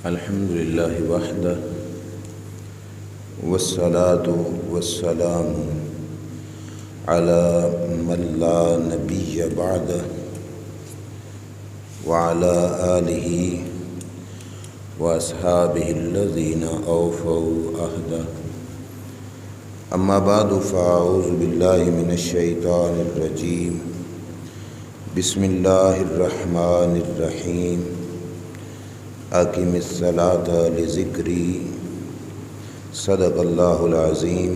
الحمد لله وحده والصلاة والسلام على من لا نبي بعده وعلى آله وأصحابه الذين أوفوا عهده. أما بعد فأعوذ بالله من الشيطان الرجيم. بسم الله الرحمن الرحيم. أقم الصلاة لذكري. صدق الله العظيم.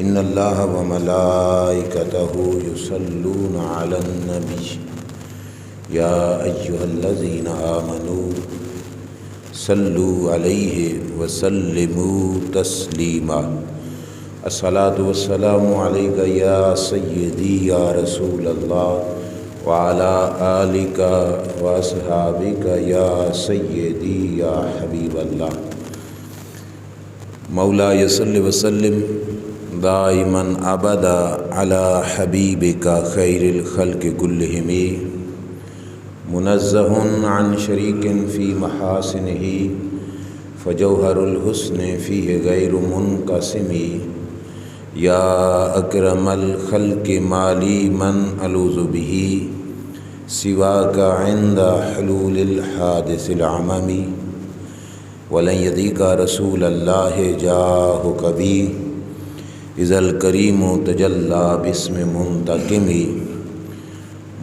إن الله وملائكته يصلون على النبي يا أيها الذين آمنوا صلوا عليه وسلموا تسليما. الصلاة والسلام عليك يا سيدي يا رسول الله وعلى آلك وأصحابك يا سيدي يا حبيب الله. مولاي صل وسلم دائما أبدا على حبيبك خير الخلق كلهم منزه عن شريك في محاسنه فجوهر الحسن فيه غير منقسم. يا أكرم الخلق مالي من ألوذ به سواك عند حلول الحادث العمم. ولن يضيق رسول الله جاهك بي إذا الكريم تجلى باسم منتقم.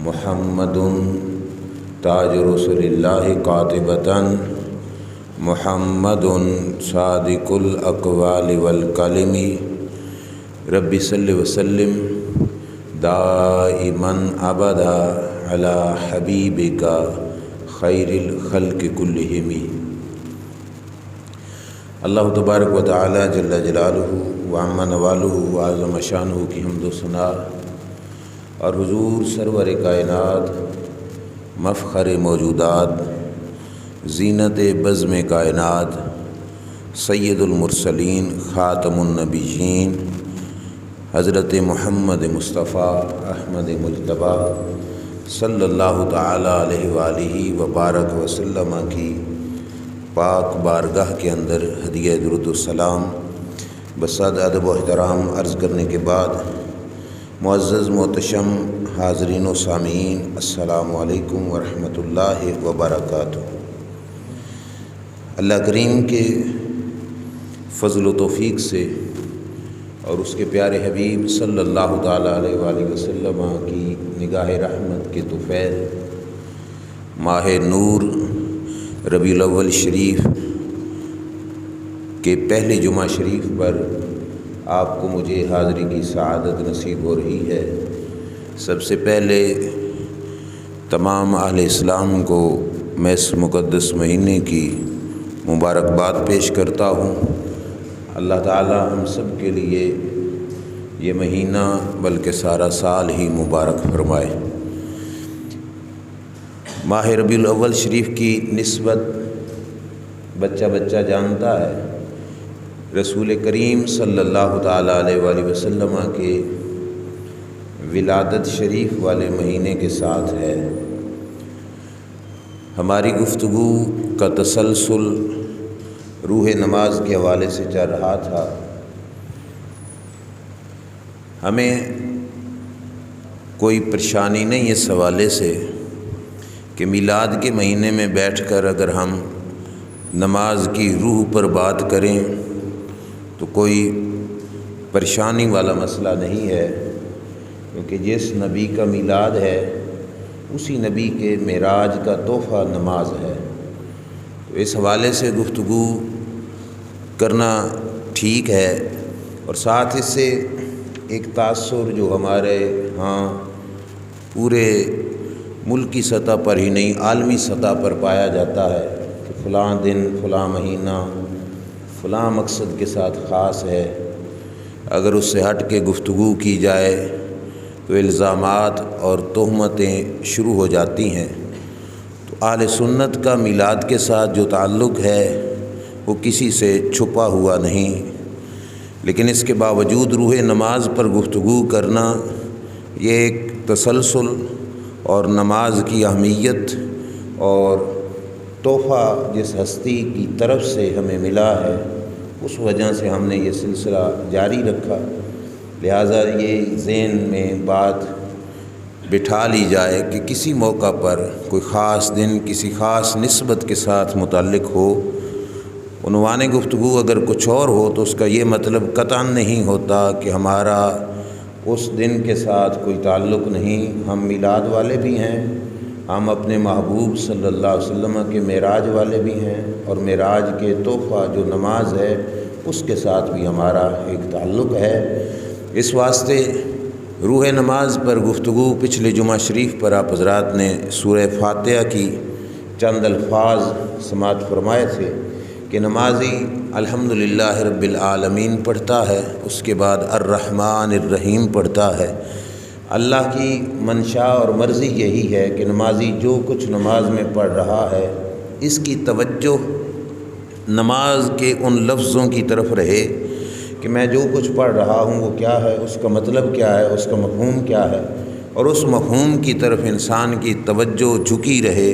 محمد تاج رسول الله قاطبة محمد صادق الأقوال والكلم. رب صل وسلم دائما ابدا على حبیبک خیر الخلق کلہم. اللہ تبارک و تعالی جل جلالہ وعم نوالہ وعظم شانہ کی حمد و ثنا اور حضور سرور کائنات مفخر موجودات زینت بزم کائنات سید المرسلین خاتم النبیین حضرت محمد مصطفیٰ احمد مجتبیٰ صلی اللہ تعالی علیہ وآلہ وبارک وسلم کی پاک بارگاہ کے اندر ہدیہ درود السلام بصد ادب و احترام عرض کرنے کے بعد معزز محتشم حاضرین و سامعین السلام علیکم ورحمۃ اللہ وبرکاتہ. اللہ کریم کے فضل و توفیق سے اور اس کے پیارے حبیب صلی اللہ تعالیٰ علیہ وآلہ وسلم کی نگاہ رحمت کے طفیل ماہ نور ربیع الاول شریف کے پہلے جمعہ شریف پر آپ کو مجھے حاضری کی سعادت نصیب ہو رہی ہے. سب سے پہلے تمام اہل اسلام کو میں اس مقدس مہینے کی مبارکباد پیش کرتا ہوں. اللہ تعالی ہم سب کے لیے یہ مہینہ بلکہ سارا سال ہی مبارک فرمائے. ماہ ربیع الاول شریف کی نسبت بچہ بچہ جانتا ہے. رسول کریم صلی اللہ تعالیٰ علیہ وآلہ وسلم کے ولادت شریف والے مہینے کے ساتھ ہے. ہماری گفتگو کا تسلسل روح نماز کے حوالے سے چل رہا تھا. ہمیں کوئی پریشانی نہیں اس حوالے سے کہ میلاد کے مہینے میں بیٹھ کر اگر ہم نماز کی روح پر بات کریں تو کوئی پریشانی والا مسئلہ نہیں ہے، کیونکہ جس نبی کا میلاد ہے اسی نبی کے معراج کا تحفہ نماز ہے. تو اس حوالے سے گفتگو کرنا ٹھیک ہے. اور ساتھ اس سے ایک تاثر جو ہمارے ہاں پورے ملکی سطح پر ہی نہیں عالمی سطح پر پایا جاتا ہے کہ فلاں دن فلاں مہینہ فلاں مقصد کے ساتھ خاص ہے. اگر اس سے ہٹ کے گفتگو کی جائے تو الزامات اور تہمتیں شروع ہو جاتی ہیں. تو اہل سنت کا میلاد کے ساتھ جو تعلق ہے وہ کسی سے چھپا ہوا نہیں، لیکن اس کے باوجود روح نماز پر گفتگو کرنا یہ ایک تسلسل اور نماز کی اہمیت اور تحفہ جس ہستی کی طرف سے ہمیں ملا ہے اس وجہ سے ہم نے یہ سلسلہ جاری رکھا، لہٰذا یہ ذہن میں بات بٹھا لی جائے کہ کسی موقع پر کوئی خاص دن کسی خاص نسبت کے ساتھ متعلق ہو، عنوان گفتگو اگر کچھ اور ہو تو اس کا یہ مطلب قطعاً نہیں ہوتا کہ ہمارا اس دن کے ساتھ کوئی تعلق نہیں۔ ہم میلاد والے بھی ہیں، ہم اپنے محبوب صلی اللہ علیہ وسلم کے معراج والے بھی ہیں، اور معراج کے تحفہ جو نماز ہے اس کے ساتھ بھی ہمارا ایک تعلق ہے۔ اس واسطے روح نماز پر گفتگو پچھلے جمعہ شریف پر آپ حضرات نے سورہ فاتحہ کی چند الفاظ سماعت فرمائے تھے کہ نمازی الحمدللہ رب العالمین پڑھتا ہے، اس کے بعد الرحمن الرحیم پڑھتا ہے۔ اللہ کی منشا اور مرضی یہی ہے کہ نمازی جو کچھ نماز میں پڑھ رہا ہے اس کی توجہ نماز کے ان لفظوں کی طرف رہے کہ میں جو کچھ پڑھ رہا ہوں وہ کیا ہے، اس کا مطلب کیا ہے، اس کا مفہوم کیا ہے، اور اس مفہوم کی طرف انسان کی توجہ جھکی رہے۔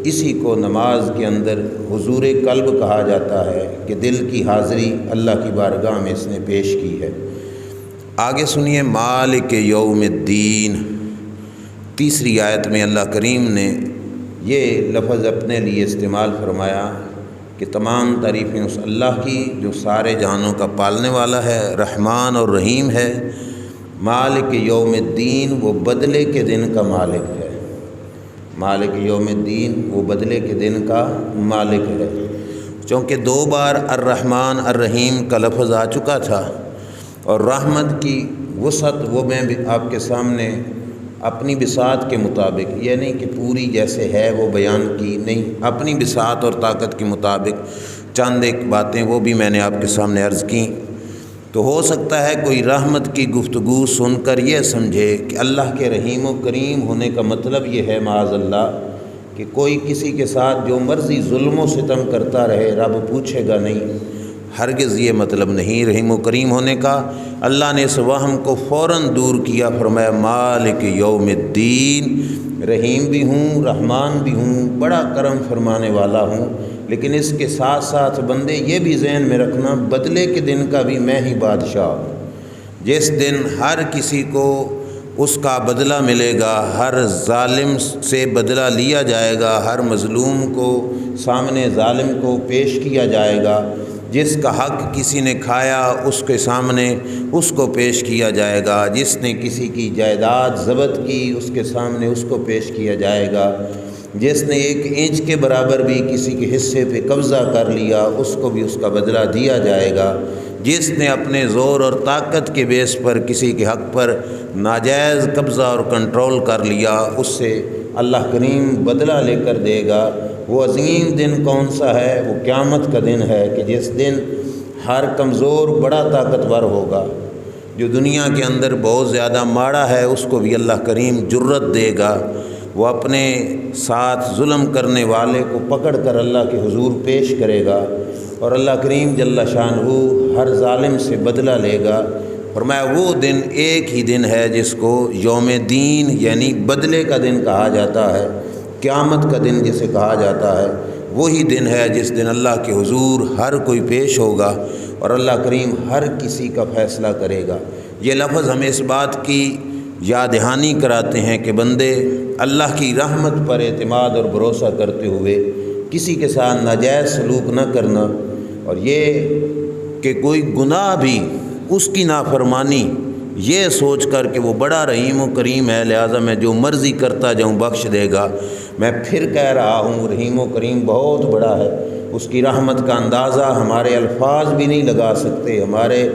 اسی کو نماز کے اندر حضور قلب کہا جاتا ہے کہ دل کی حاضری اللہ کی بارگاہ میں اس نے پیش کی ہے۔ آگے سنیے مالک یوم الدین، تیسری آیت میں اللہ کریم نے یہ لفظ اپنے لیے استعمال فرمایا کہ تمام تعریفیں اس اللہ کی جو سارے جہانوں کا پالنے والا ہے، رحمان اور رحیم ہے۔ مالک یوم الدین وہ بدلے کے دن کا مالک ہے، مالک یوم الدین وہ بدلے کے دن کا مالک ہے۔ چونکہ دو بار الرحمن الرحیم کا لفظ آ چکا تھا، اور رحمت کی وسعت وہ میں بھی آپ کے سامنے اپنی بساط کے مطابق، یہ نہیں کہ پوری جیسے ہے وہ بیان کی، نہیں، اپنی بساط اور طاقت کے مطابق چند ایک باتیں وہ بھی میں نے آپ کے سامنے عرض کیں۔ تو ہو سکتا ہے کوئی رحمت کی گفتگو سن کر یہ سمجھے کہ اللہ کے رحیم و کریم ہونے کا مطلب یہ ہے معاذ اللہ کہ کوئی کسی کے ساتھ جو مرضی ظلم و ستم کرتا رہے رب پوچھے گا نہیں۔ ہرگز یہ مطلب نہیں رحیم و کریم ہونے کا۔ اللہ نے اس وہم کو فوراً دور کیا، فرمایا مالک یوم الدین، رحیم بھی ہوں رحمان بھی ہوں، بڑا کرم فرمانے والا ہوں، لیکن اس کے ساتھ ساتھ بندے یہ بھی ذہن میں رکھنا بدلے کے دن کا بھی میں ہی بادشاہ ہوں، جس دن ہر کسی کو اس کا بدلہ ملے گا، ہر ظالم سے بدلہ لیا جائے گا، ہر مظلوم کو سامنے ظالم کو پیش کیا جائے گا، جس کا حق کسی نے کھایا اس کے سامنے اس کو پیش کیا جائے گا، جس نے کسی کی جائیداد ضبط کی اس کے سامنے اس کو پیش کیا جائے گا، جس نے 1 انچ کے برابر بھی کسی کے حصے پہ قبضہ کر لیا اس کو بھی اس کا بدلہ دیا جائے گا، جس نے اپنے زور اور طاقت کے بیس پر کسی کے حق پر ناجائز قبضہ اور کنٹرول کر لیا اس سے اللہ کریم بدلہ لے کر دے گا۔ وہ عظیم دن کون سا ہے؟ وہ قیامت کا دن ہے کہ جس دن ہر کمزور بڑا طاقتور ہوگا، جو دنیا کے اندر بہت زیادہ ماڑا ہے اس کو بھی اللہ کریم جرت دے گا، وہ اپنے ساتھ ظلم کرنے والے کو پکڑ کر اللہ کے حضور پیش کرے گا، اور اللہ کریم جل شانہ ہر ظالم سے بدلہ لے گا۔ فرمایا وہ دن ایک ہی دن ہے جس کو یوم دین یعنی بدلے کا دن کہا جاتا ہے، قیامت کا دن جسے کہا جاتا ہے، وہی دن ہے جس دن اللہ کے حضور ہر کوئی پیش ہوگا اور اللہ کریم ہر کسی کا فیصلہ کرے گا۔ یہ لفظ ہمیں اس بات کی یاد دہانی کراتے ہیں کہ بندے اللہ کی رحمت پر اعتماد اور بھروسہ کرتے ہوئے کسی کے ساتھ ناجائز سلوک نہ کرنا، اور یہ کہ کوئی گناہ بھی اس کی نافرمانی یہ سوچ کر کہ وہ بڑا رحیم و کریم ہے لہٰذا میں جو مرضی کرتا جاؤں بخش دے گا۔ میں پھر کہہ رہا ہوں رحیم و کریم بہت بڑا ہے، اس کی رحمت کا اندازہ ہمارے الفاظ بھی نہیں لگا سکتے، ہمارے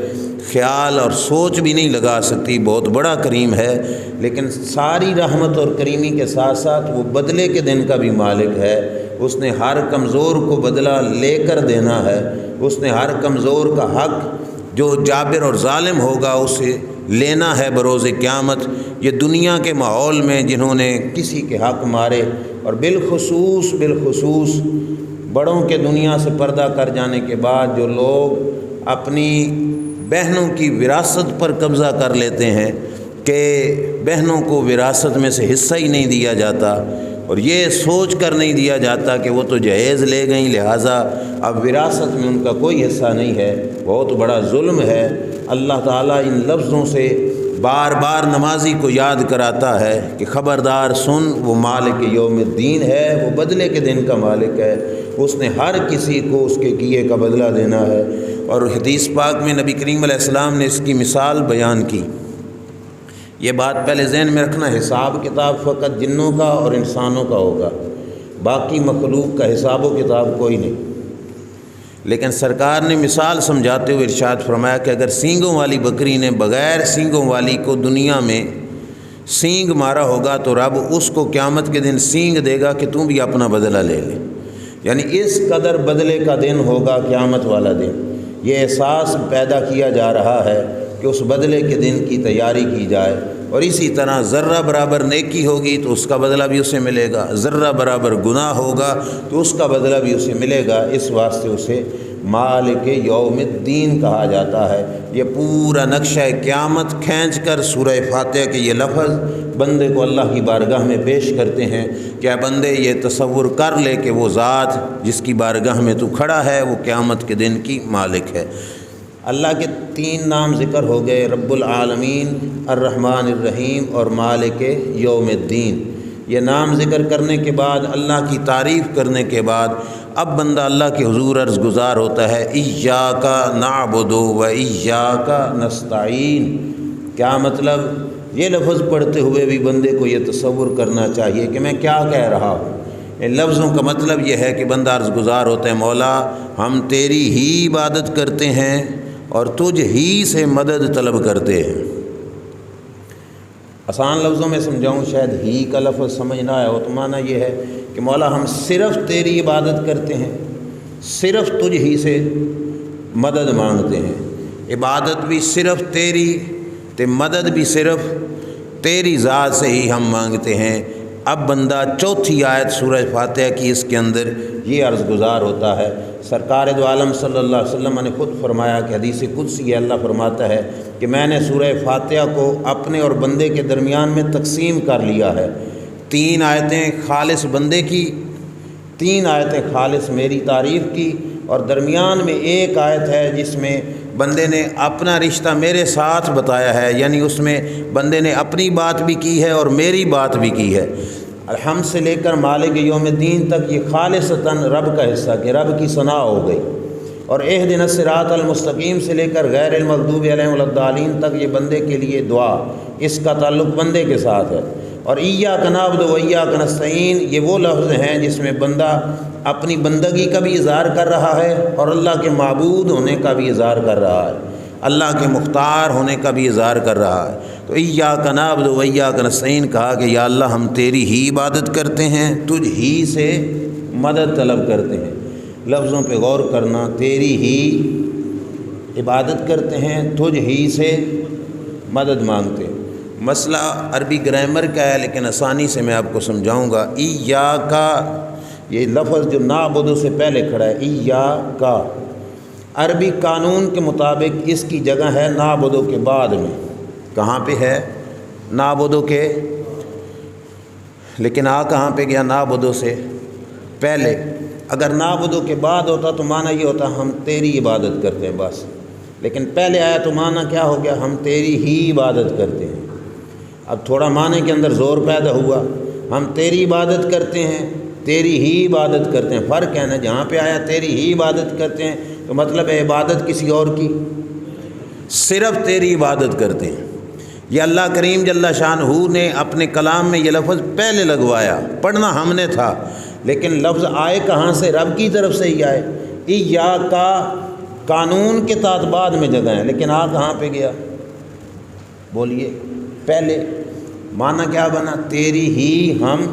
خیال اور سوچ بھی نہیں لگا سکتی، بہت بڑا کریم ہے، لیکن ساری رحمت اور کریمی کے ساتھ ساتھ وہ بدلے کے دن کا بھی مالک ہے۔ اس نے ہر کمزور کو بدلہ لے کر دینا ہے، اس نے ہر کمزور کا حق جو جابر اور ظالم ہوگا اسے لینا ہے بروز قیامت۔ یہ دنیا کے ماحول میں جنہوں نے کسی کے حق مارے، اور بالخصوص بڑوں کے دنیا سے پردہ کر جانے کے بعد جو لوگ اپنی بہنوں کی وراثت پر قبضہ کر لیتے ہیں کہ بہنوں کو وراثت میں سے حصہ ہی نہیں دیا جاتا، اور یہ سوچ کر نہیں دیا جاتا کہ وہ تو جہیز لے گئیں لہٰذا اب وراثت میں ان کا کوئی حصہ نہیں ہے، بہت بڑا ظلم ہے۔ اللہ تعالیٰ ان لفظوں سے بار بار نمازی کو یاد کراتا ہے کہ خبردار سن، وہ مالک یوم الدین ہے، وہ بدلے کے دن کا مالک ہے، اس نے ہر کسی کو اس کے کیے کا بدلہ دینا ہے۔ اور حدیث پاک میں نبی کریم علیہ السلام نے اس کی مثال بیان کی۔ یہ بات پہلے ذہن میں رکھنا، حساب کتاب فقط جنوں کا اور انسانوں کا ہوگا، باقی مخلوق کا حساب و کتاب کوئی نہیں۔ لیکن سرکار نے مثال سمجھاتے ہوئے ارشاد فرمایا کہ اگر سینگوں والی بکری نے بغیر سینگوں والی کو دنیا میں سینگ مارا ہوگا تو رب اس کو قیامت کے دن سینگ دے گا کہ تم بھی اپنا بدلہ لے لے، یعنی اس قدر بدلے کا دن ہوگا قیامت والا دن۔ یہ احساس پیدا کیا جا رہا ہے کہ اس بدلے کے دن کی تیاری کی جائے، اور اسی طرح ذرہ برابر نیکی ہوگی تو اس کا بدلہ بھی اسے ملے گا، ذرہ برابر گناہ ہوگا تو اس کا بدلہ بھی اسے ملے گا۔ اس واسطے اسے مالک یوم الدین کہا جاتا ہے۔ یہ پورا نقشہ قیامت کھینچ کر سورہ فاتحہ کے یہ لفظ بندے کو اللہ کی بارگاہ میں پیش کرتے ہیں کہ اے بندے یہ تصور کر لے کہ وہ ذات جس کی بارگاہ میں تو کھڑا ہے وہ قیامت کے دن کی مالک ہے۔ اللہ کے 3 نام ذکر ہو گئے، رب العالمین، الرحمن الرحیم اور مالک یوم الدین۔ یہ نام ذکر کرنے کے بعد، اللہ کی تعریف کرنے کے بعد، اب بندہ اللہ کے حضور عرض گزار ہوتا ہے، ایاک نعبد و ایاک نستعین۔ کیا مطلب؟ یہ لفظ پڑھتے ہوئے بھی بندے کو یہ تصور کرنا چاہیے کہ میں کیا کہہ رہا ہوں۔ ان لفظوں کا مطلب یہ ہے کہ بندہ عرض گزار ہوتا ہے، مولا ہم تیری ہی عبادت کرتے ہیں اور تجھ ہی سے مدد طلب کرتے ہیں۔ آسان لفظوں میں سمجھاؤں، شاید ہی کا لفظ سمجھ نہ آیا ہو، تو معنی یہ ہے کہ مولا ہم صرف تیری عبادت کرتے ہیں، صرف تجھ ہی سے مدد مانگتے ہیں، عبادت بھی صرف تیری تے مدد بھی صرف تیری ذات سے ہی ہم مانگتے ہیں۔ اب بندہ چوتھی آیت سورہ فاتحہ کی اس کے اندر یہ عرض گزار ہوتا ہے۔ سرکار دو عالم صلی اللہ علیہ وسلم نے خود فرمایا کہ حدیث قدسی اللہ فرماتا ہے کہ میں نے سورہ فاتحہ کو اپنے اور بندے کے درمیان میں تقسیم کر لیا ہے۔ 3 آیتیں خالص بندے کی، 3 آیتیں خالص میری تعریف کی، اور درمیان میں 1 آیت ہے جس میں بندے نے اپنا رشتہ میرے ساتھ بتایا ہے، یعنی اس میں بندے نے اپنی بات بھی کی ہے اور میری بات بھی کی ہے۔ الحمد سے لے کر مالک یوم الدین تک یہ خالصتاً رب کا حصہ کہ رب کی ثنا ہو گئی، اور اہدنا الصراط المستقیم سے لے کر غیر المغضوب علیہم ولا الضالین تک یہ بندے کے لیے دعا، اس کا تعلق بندے کے ساتھ ہے۔ اور ایاک نعبد و ایاک نستعین یہ وہ لفظ ہیں جس میں بندہ اپنی بندگی کا بھی اظہار کر رہا ہے اور اللہ کے معبود ہونے کا بھی اظہار کر رہا ہے، اللہ کے مختار ہونے کا بھی اظہار کر رہا ہے۔ تو ایاک نعبد و ایاک نستعین کہا کہ یا اللہ ہم تیری ہی عبادت کرتے ہیں، تجھ ہی سے مدد طلب کرتے ہیں۔ لفظوں پہ غور کرنا، تیری ہی عبادت کرتے ہیں، تجھ ہی سے مدد مانگتے ہیں۔ مسئلہ عربی گرامر کا ہے لیکن آسانی سے میں آپ کو سمجھاؤں گا۔ ایاک، یہ لفظ جو نعبد سے پہلے کھڑا ہے، ایاک، عربی قانون کے مطابق اس کی جگہ ہے نعبد کے بعد میں۔ کہاں پہ ہے؟ نعبد کے، لیکن کہاں پہ گیا؟ نعبد سے پہلے۔ اگر نعبد کے بعد ہوتا تو معنی یہ ہوتا ہم تیری عبادت کرتے ہیں بس، لیکن پہلے آیا تو معنی کیا ہو گیا؟ ہم تیری ہی عبادت کرتے ہیں۔ اب تھوڑا معنی کے اندر زور پیدا ہوا، ہم تیری عبادت کرتے ہیں، تیری ہی عبادت کرتے ہیں، فرق ہے نا۔ جہاں پہ آیا تیری ہی عبادت کرتے ہیں تو مطلب ہے عبادت کسی اور کی، صرف تیری عبادت کرتے ہیں۔ یہ اللہ کریم جل شانہ نے اپنے کلام میں یہ لفظ پہلے لگوایا، پڑھنا ہم نے تھا، لیکن لفظ آئے کہاں سے؟ رب کی طرف سے ہی آئے۔ ایاک قانون کے تحت بعد میں جگہ ہے، لیکن کہاں پہ گیا؟ بولیے پہلے۔ معنی کیا بنا؟ تیری ہی ہم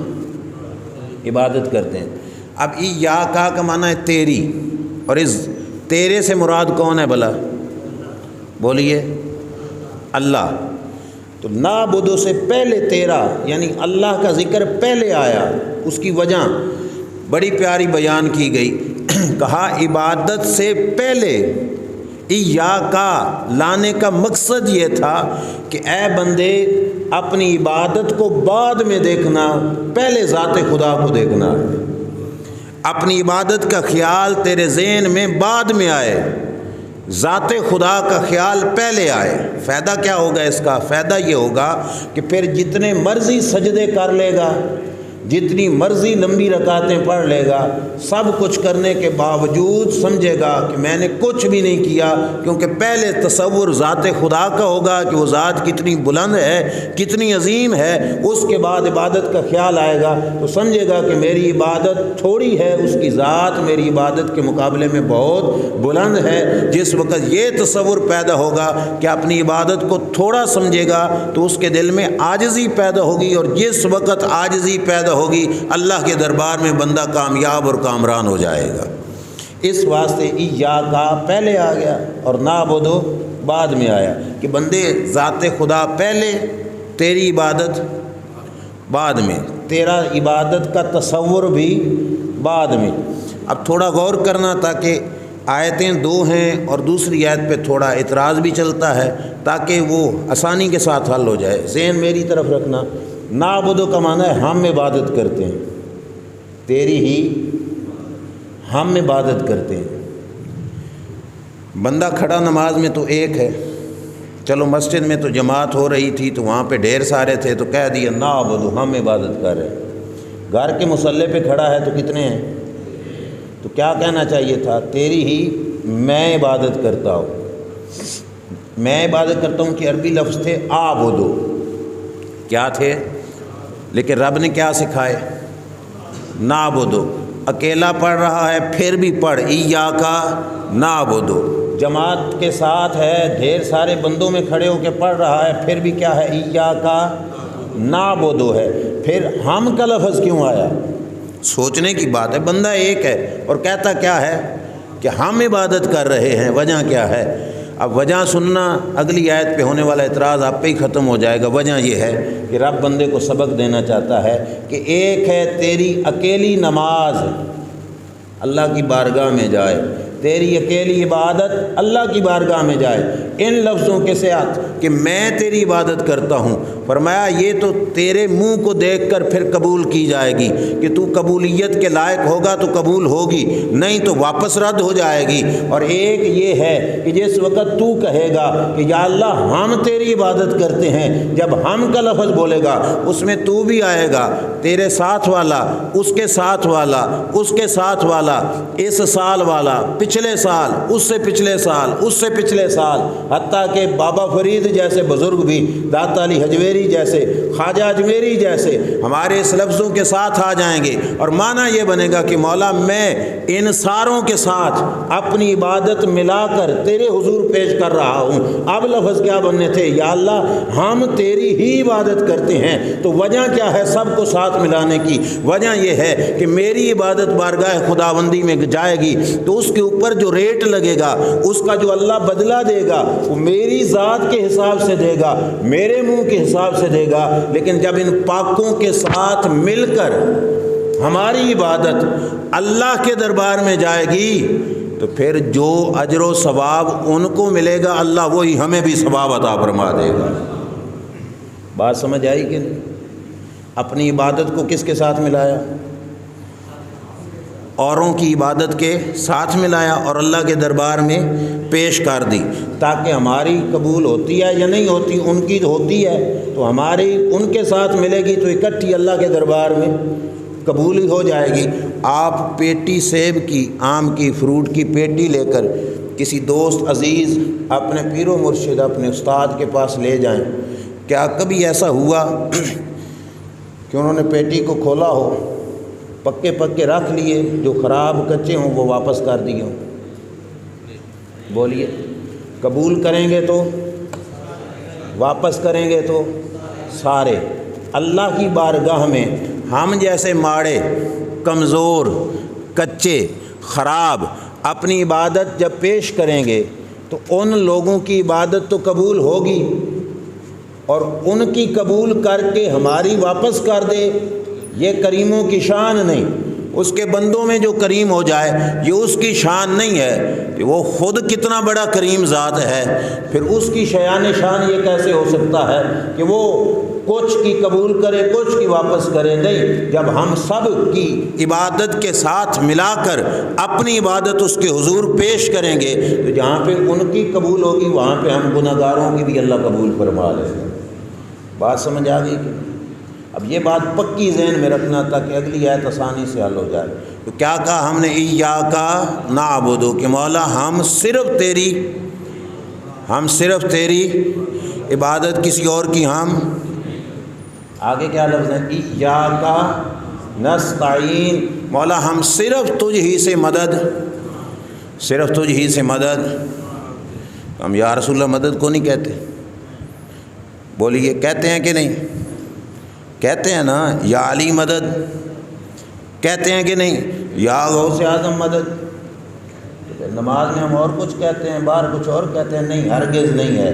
عبادت کرتے ہیں۔ اب ایاک کا معنی ہے تیری، اور اس تیرے سے مراد کون ہے بھلا؟ بولیے اللہ۔ تو نعبد سے پہلے تیرا، یعنی اللہ کا ذکر پہلے آیا، اس کی وجہ بڑی پیاری بیان کی گئی۔ کہا عبادت سے پہلے ایاکا لانے کا مقصد یہ تھا کہ اے بندے اپنی عبادت کو بعد میں دیکھنا، پہلے ذات خدا کو دیکھنا۔ اپنی عبادت کا خیال تیرے ذہن میں بعد میں آئے، ذات خدا کا خیال پہلے آئے۔ فائدہ کیا ہوگا اس کا؟ فائدہ یہ ہوگا کہ پھر جتنے مرضی سجدے کر لے گا، جتنی مرضی لمبی رکعتیں پڑھ لے گا، سب کچھ کرنے کے باوجود سمجھے گا کہ میں نے کچھ بھی نہیں کیا، کیونکہ پہلے تصور ذات خدا کا ہوگا کہ وہ ذات کتنی بلند ہے، کتنی عظیم ہے، اس کے بعد عبادت کا خیال آئے گا تو سمجھے گا کہ میری عبادت تھوڑی ہے، اس کی ذات میری عبادت کے مقابلے میں بہت بلند ہے۔ جس وقت یہ تصور پیدا ہوگا کہ اپنی عبادت کو تھوڑا سمجھے گا تو اس کے دل میں عاجزی پیدا ہوگی، اور جس وقت عاجزی پیدا ہوگی اللہ کے دربار میں بندہ کامیاب اور کامران ہو جائے گا۔ اس واسطے ایاکا پہلے آ گیا اور نعبدو بعد میں آیا کہ بندے ذات خدا پہلے، تیری عبادت بعد میں، تیرا عبادت کا تصور بھی بعد میں۔ اب تھوڑا غور کرنا تاکہ آیتیں دو ہیں اور دوسری آیت پہ تھوڑا اعتراض بھی چلتا ہے تاکہ وہ آسانی کے ساتھ حل ہو جائے۔ ذہن میری طرف رکھنا، نعبدو کا معنی ہے ہم عبادت کرتے ہیں، تیری ہی ہم عبادت کرتے ہیں۔ بندہ کھڑا نماز میں تو ایک ہے، چلو مسجد میں تو جماعت ہو رہی تھی تو وہاں پہ ڈھیر سارے تھے تو کہہ دیا نعبدو، ہم عبادت کر رہے ہیں۔ گھر کے مصلی پہ کھڑا ہے تو کتنے ہیں؟ تو کیا کہنا چاہیے تھا؟ تیری ہی میں عبادت کرتا ہوں۔ میں عبادت کرتا ہوں کہ عربی لفظ تھے اعبدو، کیا تھے؟ لیکن رب نے کیا سکھائے؟ نعبدو۔ اکیلا پڑھ رہا ہے پھر بھی پڑھ ایاکا نعبدو، جماعت کے ساتھ ہے، ڈھیر سارے بندوں میں کھڑے ہو کے پڑھ رہا ہے پھر بھی کیا ہے؟ ایاکا نعبدو ہے۔ پھر ہم کا لفظ کیوں آیا؟ سوچنے کی بات ہے، بندہ ایک ہے اور کہتا کیا ہے کہ ہم عبادت کر رہے ہیں، وجہ کیا ہے؟ اب وجہ سننا اگلی آیت پہ ہونے والا اعتراض آپ پہ ہی ختم ہو جائے گا۔ وجہ یہ ہے کہ رب بندے کو سبق دینا چاہتا ہے کہ ایک ہے تیری اکیلی نماز اللہ کی بارگاہ میں جائے، تیری اکیلی عبادت اللہ کی بارگاہ میں جائے، ان لفظوں کے ساتھ کہ میں تیری عبادت کرتا ہوں۔ فرمایا یہ تو تیرے منہ کو دیکھ کر پھر قبول کی جائے گی کہ تو قبولیت کے لائق ہوگا تو قبول ہوگی، نہیں تو واپس رد ہو جائے گی۔ اور ایک یہ ہے کہ جس وقت تو کہے گا کہ یا اللہ ہم تیری عبادت کرتے ہیں، جب ہم کا لفظ بولے گا اس میں تو بھی آئے گا، تیرے ساتھ والا، اس کے ساتھ والا، اس کے ساتھ والا، اس سال والا، پچھلے سال، اس سے پچھلے سال، اس سے پچھلے سال، حتیٰ کہ بابا فرید جیسے بزرگ بھی، داتا علی حجویری جیسے، خواجہ اجمیری جیسے ہمارے اس لفظوں کے ساتھ آ جائیں گے، اور معنی یہ بنے گا کہ مولا میں ان ساروں کے ساتھ اپنی عبادت ملا کر تیرے حضور پیش کر رہا ہوں۔ اب لفظ کیا بننے تھے؟ یا اللہ ہم تیری ہی عبادت کرتے ہیں۔ تو وجہ کیا ہے سب کو ساتھ ملانے کی؟ وجہ یہ ہے کہ میری عبادت بارگاہ خداوندی میں جائے گی تو اس کے اوپر جو ریٹ لگے گا، اس کا جو اللہ بدلہ دے گا وہ میری ذات کے حساب سے دے گا، میرے منہ کے حساب سے دے گا۔ لیکن جب ان پاکوں کے ساتھ مل کر ہماری عبادت اللہ کے دربار میں جائے گی تو پھر جو اجر و ثواب ان کو ملے گا اللہ وہی ہمیں بھی ثواب عطا فرما دے گا۔ بات سمجھ آئی کہ نہیں؟ اپنی عبادت کو کس کے ساتھ ملایا؟ اوروں کی عبادت کے ساتھ ملایا اور اللہ کے دربار میں پیش کر دی، تاکہ ہماری قبول ہوتی ہے یا نہیں ہوتی، ان کی ہوتی ہے تو ہماری ان کے ساتھ ملے گی تو اکٹھی اللہ کے دربار میں قبول ہی ہو جائے گی۔ آپ پیٹی سیب کی، آم کی، فروٹ کی پیٹی لے کر کسی دوست عزیز، اپنے پیر و مرشد، اپنے استاد کے پاس لے جائیں، کیا کبھی ایسا ہوا کہ انہوں نے پیٹی کو کھولا ہو، پکے پکے رکھ لیے، جو خراب کچے ہوں وہ واپس کر دیے ہوں؟ بولیے، قبول کریں گے تو واپس کریں گے تو سارے۔ اللہ کی بارگاہ میں ہم جیسے ماڑے، کمزور، کچے، خراب اپنی عبادت جب پیش کریں گے تو ان لوگوں کی عبادت تو قبول ہوگی، اور ان کی قبول کر کے ہماری واپس کر دے، یہ کریموں کی شان نہیں۔ اس کے بندوں میں جو کریم ہو جائے یہ اس کی شان نہیں ہے کہ وہ خود کتنا بڑا کریم ذات ہے، پھر اس کی شیان شان یہ کیسے ہو سکتا ہے کہ وہ کچھ کی قبول کرے کچھ کی واپس کرے؟ نہیں، جب ہم سب کی عبادت کے ساتھ ملا کر اپنی عبادت اس کے حضور پیش کریں گے تو جہاں پہ ان کی قبول ہوگی وہاں پہ ہم گناہگاروں کی بھی اللہ قبول فرما لے گا۔ بات سمجھ آ گئی کہ اب یہ بات پکی ذہن میں رکھنا تھا کہ اگلی آیت آسانی سے حل ہو جائے۔ تو کیا کہا ہم نے؟ ایاک نعبد، کہ مولا ہم صرف تیری عبادت، کسی اور کی ہم آگے کیا لفظ ہے؟ ایاک نستعین، مولا ہم صرف تجھ ہی سے مدد۔ ہم یا رسول اللہ مدد کو نہیں کہتے، بولیے کہتے ہیں کہ نہیں؟ کہتے ہیں نا، یا علی مدد کہتے ہیں کہ نہیں؟ یا غوث اعظم مدد۔ نماز میں ہم اور کچھ کہتے ہیں، باہر کچھ اور کہتے ہیں، نہیں، ہرگز نہیں ہے۔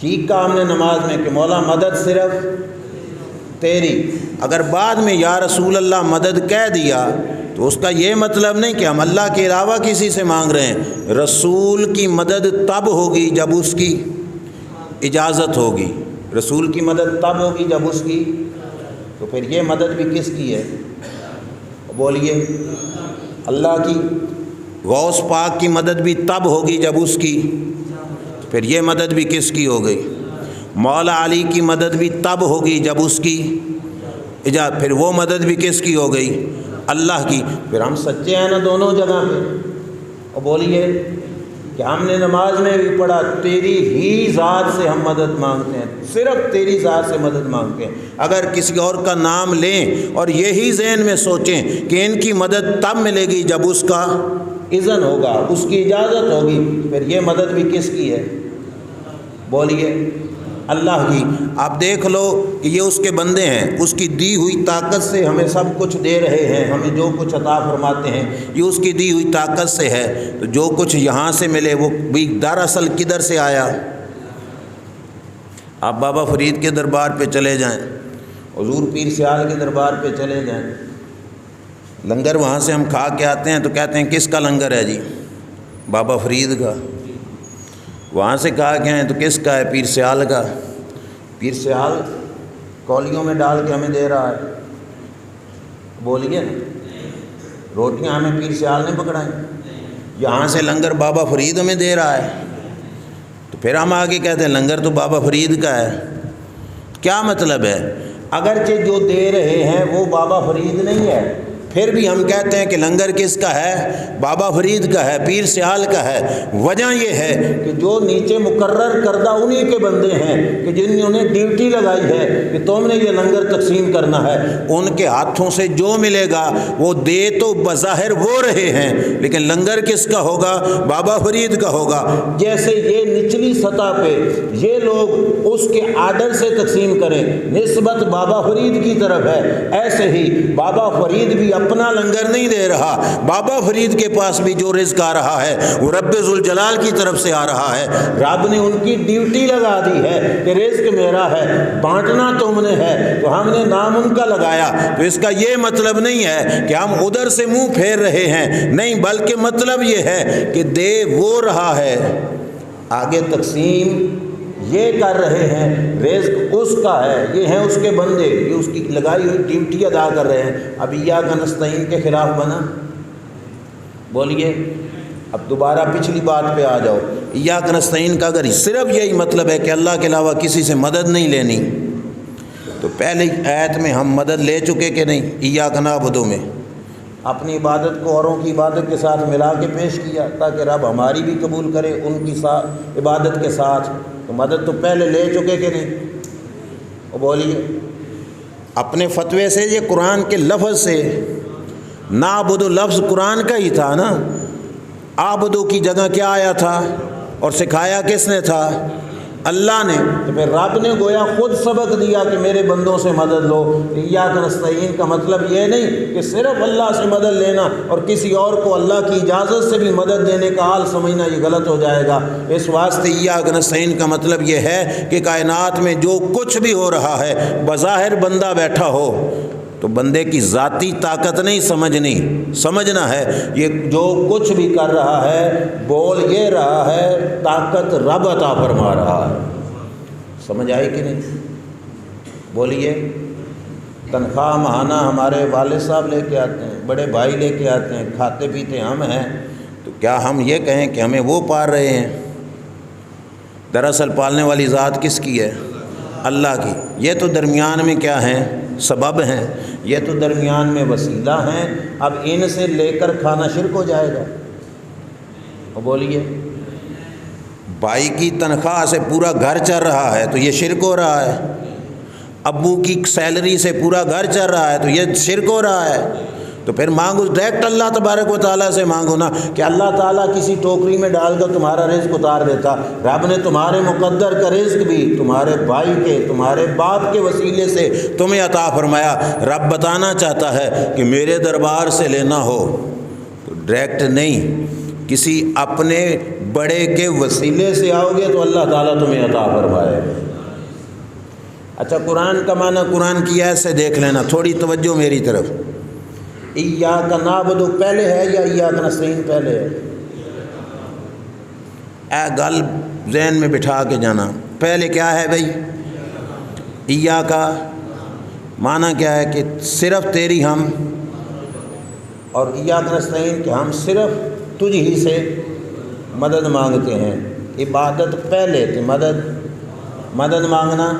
ٹھیک کہا ہم نے نماز میں کہ مولا مدد صرف تیری۔ اگر بعد میں یا رسول اللہ مدد کہہ دیا تو اس کا یہ مطلب نہیں کہ ہم اللہ کے علاوہ کسی سے مانگ رہے ہیں۔ رسول کی مدد تب ہوگی جب اس کی اجازت ہوگی، رسول کی مدد تب ہوگی جب اس کی، تو پھر یہ مدد بھی کس کی ہے؟ بولیے اللہ کی۔ غوث پاک کی مدد بھی تب ہوگی جب اس کی، پھر یہ مدد بھی کس کی ہو گئی؟ مولا علی کی مدد بھی تب ہوگی جب اس کی اجازت، پھر وہ مدد بھی کس کی ہو گئی؟ اللہ کی۔ پھر ہم سچے ہیں نا دونوں جگہ پہ؟ اور بولیے کہ ہم نے نماز میں بھی پڑھا تیری ہی ذات سے ہم مدد مانگتے ہیں، صرف تیری ذات سے مدد مانگتے ہیں۔ اگر کسی اور کا نام لیں اور یہی ذہن میں سوچیں کہ ان کی مدد تب ملے گی جب اس کا اذن ہوگا، اس کی اجازت ہوگی، پھر یہ مدد بھی کس کی ہے؟ بولیے اللہ کی۔ آپ دیکھ لو کہ یہ اس کے بندے ہیں، اس کی دی ہوئی طاقت سے ہمیں سب کچھ دے رہے ہیں، ہمیں جو کچھ عطا فرماتے ہیں یہ اس کی دی ہوئی طاقت سے ہے۔ تو جو کچھ یہاں سے ملے وہ بھی دراصل کدھر سے آیا؟ آپ بابا فرید کے دربار پہ چلے جائیں، حضور پیر سیال کے دربار پہ چلے جائیں، لنگر وہاں سے ہم کھا کے آتے ہیں تو کہتے ہیں کس کا لنگر ہے جی؟ بابا فرید کا۔ وہاں سے کہا کہ ہیں تو کس کا ہے؟ پیر سیال کا۔ پیر سیال کولیوں میں ڈال کے ہمیں دے رہا ہے، بولیے نا، روٹیاں ہمیں پیر سیال نے پکڑائیں، یہاں سے لنگر بابا فرید ہمیں دے رہا ہے، تو پھر ہم آگے کہتے ہیں لنگر تو بابا فرید کا ہے۔ کیا مطلب ہے؟ اگرچہ جو دے رہے ہیں وہ بابا فرید نہیں ہے، پھر بھی ہم کہتے ہیں کہ لنگر کس کا ہے؟ بابا فرید کا ہے، پیر سیال کا ہے۔ وجہ یہ ہے کہ جو نیچے مقرر کردہ انہی کے بندے ہیں کہ جنہوں نے ڈیوٹی لگائی ہے کہ تم نے یہ لنگر تقسیم کرنا ہے، ان کے ہاتھوں سے جو ملے گا وہ دے تو بظاہر وہ رہے ہیں لیکن لنگر کس کا ہوگا؟ بابا فرید کا ہوگا۔ جیسے یہ نچلی سطح پہ یہ لوگ اس کے آرڈر سے تقسیم کریں، نسبت بابا فرید کی طرف ہے، ایسے ہی بابا فرید بھی اپنا لنگر نہیں دے رہا، بابا فرید کے پاس بھی جو رزق آ رہا ہے وہ رب ذوالجلال کی طرف سے آ رہا ہے۔ رب نے ان کی ڈیوٹی لگا دی ہے کہ رزق میرا ہے، بانٹنا تم نے ہے، تو ہم نے نام ان کا لگایا۔ تو اس کا یہ مطلب نہیں ہے کہ ہم ادھر سے منہ پھیر رہے ہیں، نہیں، بلکہ مطلب یہ ہے کہ دے وہ رہا ہے، آگے تقسیم یہ کر رہے ہیں، رزق اس کا ہے، یہ ہیں اس کے بندے، یہ اس کی لگائی ہوئی ڈیوٹی ادا کر رہے ہیں۔ اب ایاک نستعین کے خلاف بنا؟ بولیے اب دوبارہ پچھلی بات پہ آ جاؤ۔ ایاک نستعین کا اگر صرف یہی مطلب ہے کہ اللہ کے علاوہ کسی سے مدد نہیں لینی تو پہلی آیت میں ہم مدد لے چکے کہ نہیں؟ ایاک نعبد میں اپنی عبادت کو اوروں کی عبادت کے ساتھ ملا کے پیش کیا تاکہ رب ہماری بھی قبول کرے ان کی عبادت کے ساتھ، تو مدد تو پہلے لے چکے کہ نہیں؟ وہ بولیے اپنے فتوے سے، یہ قرآن کے لفظ سے، نعبد لفظ قرآن کا ہی تھا نا، عابدو کی جگہ کیا آیا تھا اور سکھایا کس نے تھا؟ اللہ نے۔ تو پھر رب نے گویا خود سبق دیا کہ میرے بندوں سے مدد لو۔ ایاک نستعین کا مطلب یہ نہیں کہ صرف اللہ سے مدد لینا اور کسی اور کو اللہ کی اجازت سے بھی مدد دینے کا حال سمجھنا، یہ غلط ہو جائے گا۔ اس واسطے ایاک نستعین کا مطلب یہ ہے کہ کائنات میں جو کچھ بھی ہو رہا ہے، بظاہر بندہ بیٹھا ہو، تو بندے کی ذاتی طاقت نہیں سمجھنی، سمجھنا ہے یہ جو کچھ بھی کر رہا ہے، بول یہ رہا ہے، طاقت رب عطا فرما رہا ہے۔ سمجھ آئی کہ نہیں؟ بولیے۔ تنخواہ ماہانہ ہمارے والد صاحب لے کے آتے ہیں، بڑے بھائی لے کے آتے ہیں، کھاتے پیتے ہم ہیں، تو کیا ہم یہ کہیں کہ ہمیں وہ پال رہے ہیں؟ دراصل پالنے والی ذات کس کی ہے؟ اللہ کی۔ یہ تو درمیان میں کیا ہیں؟ سبب ہیں، یہ تو درمیان میں وسیلہ ہیں۔ اب ان سے لے کر کھانا شرک ہو جائے گا؟ بولیے۔ بھائی کی تنخواہ سے پورا گھر چل رہا ہے تو یہ شرک ہو رہا ہے، ابو کی سیلری سے پورا گھر چل رہا ہے تو یہ شرک ہو رہا ہے۔ تو پھر مانگو، ڈائریکٹ اللہ تبارک و تعالیٰ سے مانگو نا کہ اللہ تعالیٰ کسی ٹوکری میں ڈال کر تمہارا رزق اتار دیتا۔ رب نے تمہارے مقدر کا رزق بھی تمہارے بھائی کے، تمہارے باپ کے وسیلے سے تمہیں عطا فرمایا۔ رب بتانا چاہتا ہے کہ میرے دربار سے لینا ہو تو ڈائریکٹ نہیں، کسی اپنے بڑے کے وسیلے سے آؤ گے تو اللہ تعالیٰ تمہیں عطا فرمائے۔ اچھا، قرآن کا معنی قرآن کی آیت سے دیکھ لینا، تھوڑی توجہ میری طرف۔ ایاک نعبد پہلے ہے یا ایاک نستعین پہلے ہے؟ اے گل ذہن میں بٹھا کے جانا، پہلے کیا ہے بھائی؟ ایاک معنی کیا ہے کہ صرف تیری ہم، اور ایاک نستعین کہ ہم صرف تجھ ہی سے مدد مانگتے ہیں۔ عبادت پہلے تھی، مدد مانگنا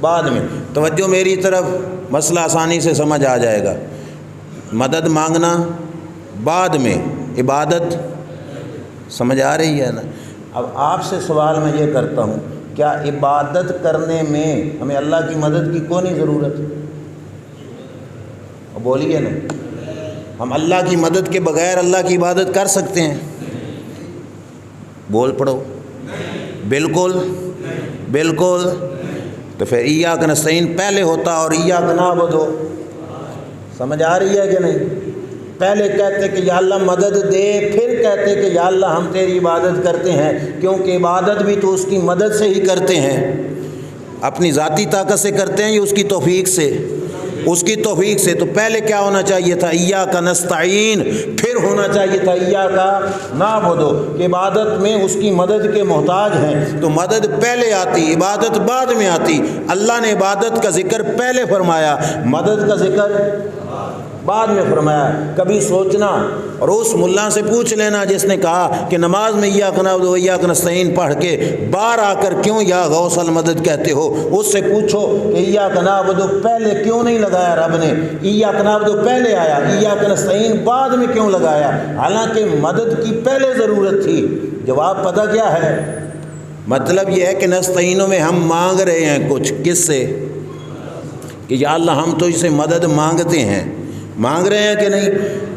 بعد میں۔ توجہ میری طرف، مسئلہ آسانی سے سمجھ آ جائے گا۔ مدد مانگنا بعد میں، عبادت سمجھ آ رہی ہے نا؟ اب آپ سے سوال میں یہ کرتا ہوں، کیا عبادت کرنے میں ہمیں اللہ کی مدد کی کوئی نہیں ضرورت؟ بولیے نا، ہم اللہ کی مدد کے بغیر اللہ کی عبادت کر سکتے ہیں؟ بول پڑو۔ بالکل بالکل۔ تو پھر ایاک نستعین پہلے ہوتا اور ایاک نعبد ہو، سمجھ آ رہی ہے کہ نہیں؟ پہلے کہتے کہ یا اللہ مدد دے، پھر کہتے کہ یا اللہ ہم تیری عبادت کرتے ہیں، کیونکہ عبادت بھی تو اس کی مدد سے ہی کرتے ہیں۔ اپنی ذاتی طاقت سے کرتے ہیں یا اس کی توفیق سے؟ اس کی توفیق سے۔ تو پہلے کیا ہونا چاہیے تھا؟ ایاک نستعین، پھر ہونا چاہیے تھا ایاک نعبد، کہ عبادت میں اس کی مدد کے محتاج ہیں تو مدد پہلے آتی، عبادت بعد میں آتی۔ اللہ نے عبادت کا ذکر پہلے فرمایا، مدد کا ذکر بعد میں فرمایا۔ کبھی سوچنا اور اس ملا سے پوچھ لینا جس نے کہا کہ نماز میں ایاک نعبد و ایاک نستعین پڑھ کے بار آ کر کیوں یا غوث المدد کہتے ہو، اس سے پوچھو کہ ایاک نعبد پہلے کیوں نہیں لگایا رب نے؟ ایاک نعبد پہلے آیا، ایاک نستعین بعد میں کیوں لگایا، حالانکہ مدد کی پہلے ضرورت تھی؟ جواب پتہ کیا ہے؟ مطلب یہ ہے کہ نستعینوں میں ہم مانگ رہے ہیں کچھ، کس سے؟ کہ یا اللہ ہم تو اسے مدد مانگتے ہیں، مانگ رہے ہیں کہ نہیں؟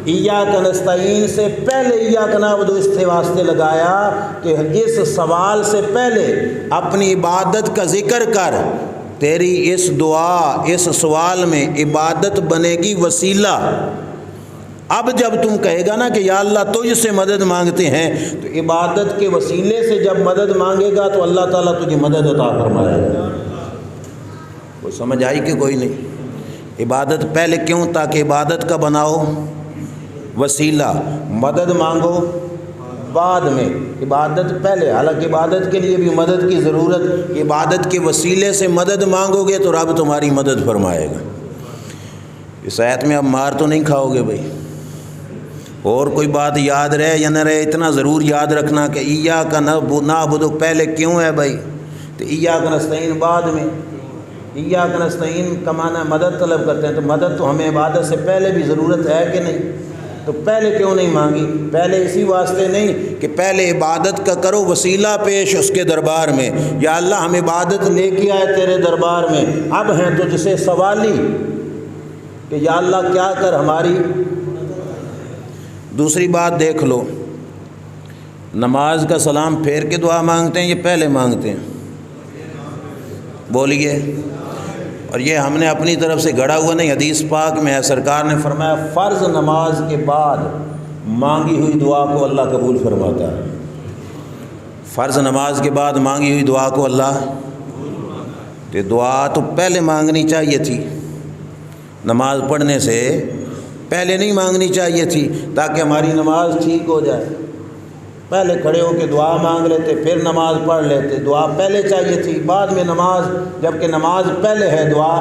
ایاک نستعین سے پہلے ایاک نعبد اس کے واسطے لگایا کہ اس سوال سے پہلے اپنی عبادت کا ذکر کر، تیری اس دعا، اس سوال میں عبادت بنے گی وسیلہ۔ اب جب تم کہے گا نا کہ یا اللہ تجھ سے مدد مانگتے ہیں، تو عبادت کے وسیلے سے جب مدد مانگے گا تو اللہ تعالیٰ تجھے مدد عطا فرمائے گا۔ کوئی سمجھ آئی کہ کوئی نہیں؟ عبادت پہلے کیوں؟ تاکہ عبادت کا بناؤ وسیلہ، مدد مانگو بعد میں، عبادت پہلے۔ حالانکہ عبادت کے لیے بھی مدد کی ضرورت، عبادت کے وسیلے سے مدد مانگو گے تو رب تمہاری مدد فرمائے گا۔ اس آیت میں اب مار تو نہیں کھاؤ گے بھائی؟ اور کوئی بات یاد رہے یا نہ رہے، اتنا ضرور یاد رکھنا کہ ایاک نعبد پہلے کیوں ہے بھائی، تو ایاک نستعین بعد میں۔ ایاک نستعین کا معنی مدد طلب کرتے ہیں، تو مدد تو ہمیں عبادت سے پہلے بھی ضرورت ہے کہ نہیں؟ تو پہلے کیوں نہیں مانگی؟ پہلے اسی واسطے نہیں کہ پہلے عبادت کا کرو وسیلہ پیش اس کے دربار میں، یا اللہ ہم عبادت لے کے آئے تیرے دربار میں، اب ہیں تجھ سے سوالی کہ یا اللہ کیا کر ہماری۔ دوسری بات دیکھ لو، نماز کا سلام پھیر کے دعا مانگتے ہیں یہ پہلے مانگتے ہیں؟ بولیے۔ اور یہ ہم نے اپنی طرف سے گھڑا ہوا نہیں، حدیث پاک میں ہے، سرکار نے فرمایا فرض نماز کے بعد مانگی ہوئی دعا کو اللہ قبول فرماتا ہے۔ فرض نماز کے بعد مانگی ہوئی دعا کو اللہ، تو دعا تو پہلے مانگنی چاہیے تھی، نماز پڑھنے سے پہلے نہیں مانگنی چاہیے تھی تاکہ ہماری نماز ٹھیک ہو جائے؟ پہلے کھڑے ہو کے دعا مانگ لیتے، پھر نماز پڑھ لیتے۔ دعا پہلے چاہیے تھی، بعد میں نماز، جبکہ نماز پہلے ہے دعا۔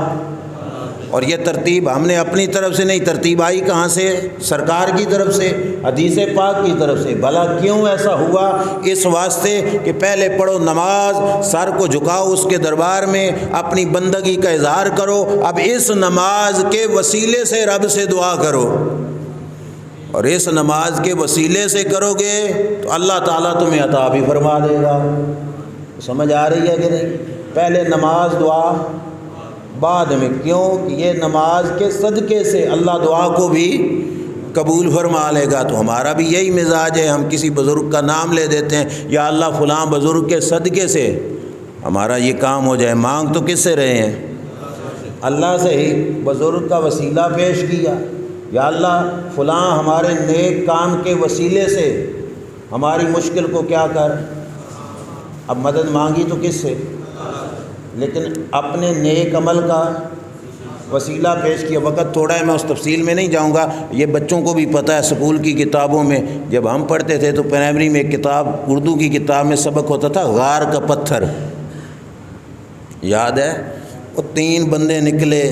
اور یہ ترتیب ہم نے اپنی طرف سے نہیں، ترتیب آئی کہاں سے؟ سرکار کی طرف سے، حدیث پاک کی طرف سے۔ بھلا کیوں ایسا ہوا؟ اس واسطے کہ پہلے پڑھو نماز، سر کو جھکاؤ اس کے دربار میں، اپنی بندگی کا اظہار کرو، اب اس نماز کے وسیلے سے رب سے دعا کرو، اور اس نماز کے وسیلے سے کرو گے تو اللہ تعالیٰ تمہیں عطا بھی فرما دے گا۔ سمجھ آ رہی ہے کہ نہیں؟ پہلے نماز دعا بعد میں، کیوں کہ یہ نماز کے صدقے سے اللہ دعا کو بھی قبول فرما لے گا۔ تو ہمارا بھی یہی مزاج ہے، ہم کسی بزرگ کا نام لے دیتے ہیں، یا اللہ فلاں بزرگ کے صدقے سے ہمارا یہ کام ہو جائے۔ مانگ تو کس سے رہے ہیں؟ اللہ سے ہی۔ بزرگ کا وسیلہ پیش کیا، یا اللہ فلاں ہمارے نیک کام کے وسیلے سے ہماری مشکل کو کیا کر۔ اب مدد مانگی تو کس سے؟ لیکن اپنے نیک عمل کا وسیلہ پیش کیا۔ وقت تھوڑا ہے، میں اس تفصیل میں نہیں جاؤں گا، یہ بچوں کو بھی پتہ ہے۔ اسکول کی کتابوں میں جب ہم پڑھتے تھے تو پرائمری میں ایک کتاب، اردو کی کتاب میں سبق ہوتا تھا غار کا پتھر، یاد ہے؟ وہ 3 بندے نکلے،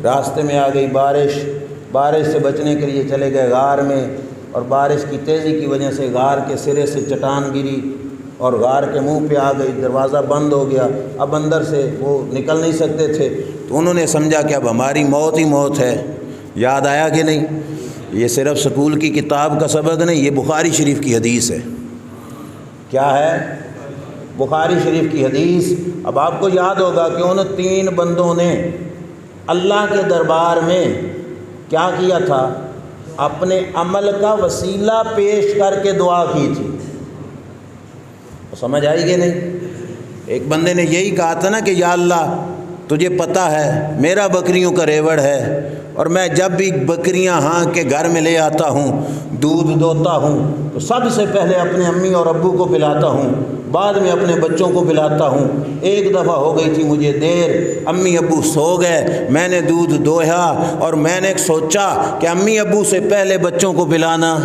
راستے میں آ گئی بارش سے بچنے کے لیے چلے گئے غار میں، اور بارش کی تیزی کی وجہ سے غار کے سرے سے چٹان گری اور غار کے منہ پہ آ گئی، دروازہ بند ہو گیا۔ اب اندر سے وہ نکل نہیں سکتے تھے، تو انہوں نے سمجھا کہ اب ہماری موت ہی موت ہے۔ یاد آیا کہ نہیں؟ یہ صرف سکول کی کتاب کا سبق نہیں، یہ بخاری شریف کی حدیث ہے۔ کیا ہے؟ بخاری شریف کی حدیث۔ اب آپ کو یاد ہوگا کہ ان 3 بندوں نے اللہ کے دربار میں کیا کیا تھا؟ اپنے عمل کا وسیلہ پیش کر کے دعا کی تھی۔ سمجھ آئی کہ نہیں؟ ایک بندے نے یہی کہا تھا نا کہ یا اللہ تجھے پتہ ہے میرا بکریوں کا ریوڑ ہے، اور میں جب بھی بکریاں ہاں کے گھر میں لے آتا ہوں، دودھ دوتا ہوں، تو سب سے پہلے اپنے امی اور ابو کو پلاتا ہوں، بعد میں اپنے بچوں کو پلاتا ہوں۔ ایک دفعہ ہو گئی تھی مجھے دیر، امی ابو سو گئے، میں نے دودھ دوہا، اور میں نے سوچا کہ امی ابو سے پہلے بچوں کو پلانا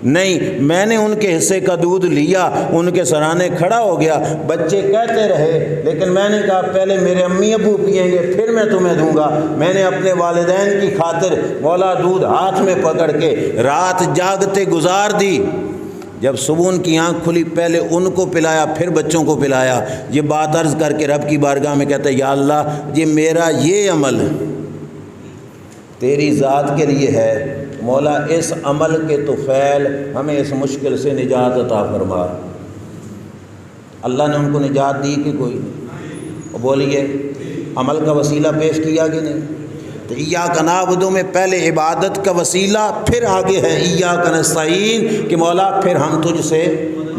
نہیں، میں نے ان کے حصے کا دودھ لیا، ان کے سرانے کھڑا ہو گیا۔ بچے کہتے رہے، لیکن میں نے کہا پہلے میرے امی ابو پئیں گے پھر میں تمہیں دوں گا۔ میں نے اپنے والدین کی خاطر مولا دودھ ہاتھ میں پکڑ کے رات جاگتے گزار دی۔ جب صبح ان کی آنکھ کھلی پہلے ان کو پلایا پھر بچوں کو پلایا۔ یہ بات عرض کر کے رب کی بارگاہ میں کہتا ہے یا اللہ یہ میرا یہ عمل تیری ذات کے لیے ہے، مولا اس عمل کے طفیل ہمیں اس مشکل سے نجات عطا فرما۔ اللہ نے ان کو نجات دی کہ کوئی نہیں؟ بولیے عمل کا وسیلہ پیش کیا کہ نہیں؟ تو ایاک نعبد میں پہلے عبادت کا وسیلہ، پھر آگے ہے ایاک نستعین کہ مولا پھر ہم تجھ سے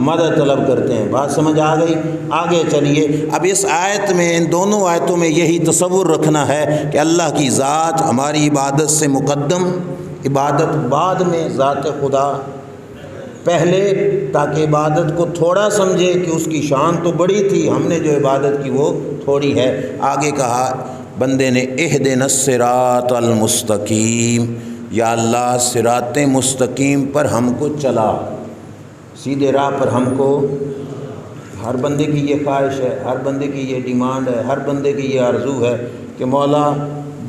مدد طلب کرتے ہیں۔ بات سمجھ آ گئی؟ آگے چلیے۔ اب اس آیت میں، ان دونوں آیتوں میں یہی تصور رکھنا ہے کہ اللہ کی ذات ہماری عبادت سے مقدم، عبادت بعد میں، ذات خدا پہلے، تاکہ عبادت کو تھوڑا سمجھے کہ اس کی شان تو بڑی تھی، ہم نے جو عبادت کی وہ تھوڑی ہے۔ آگے کہا بندے نے اہدنا الصراط المستقیم، یا اللہ صراط مستقیم پر ہم کو چلا، سیدھے راہ پر ہم کو۔ ہر بندے کی یہ خواہش ہے، ہر بندے کی یہ ڈیمانڈ ہے، ہر بندے کی یہ آرزو ہے کہ مولا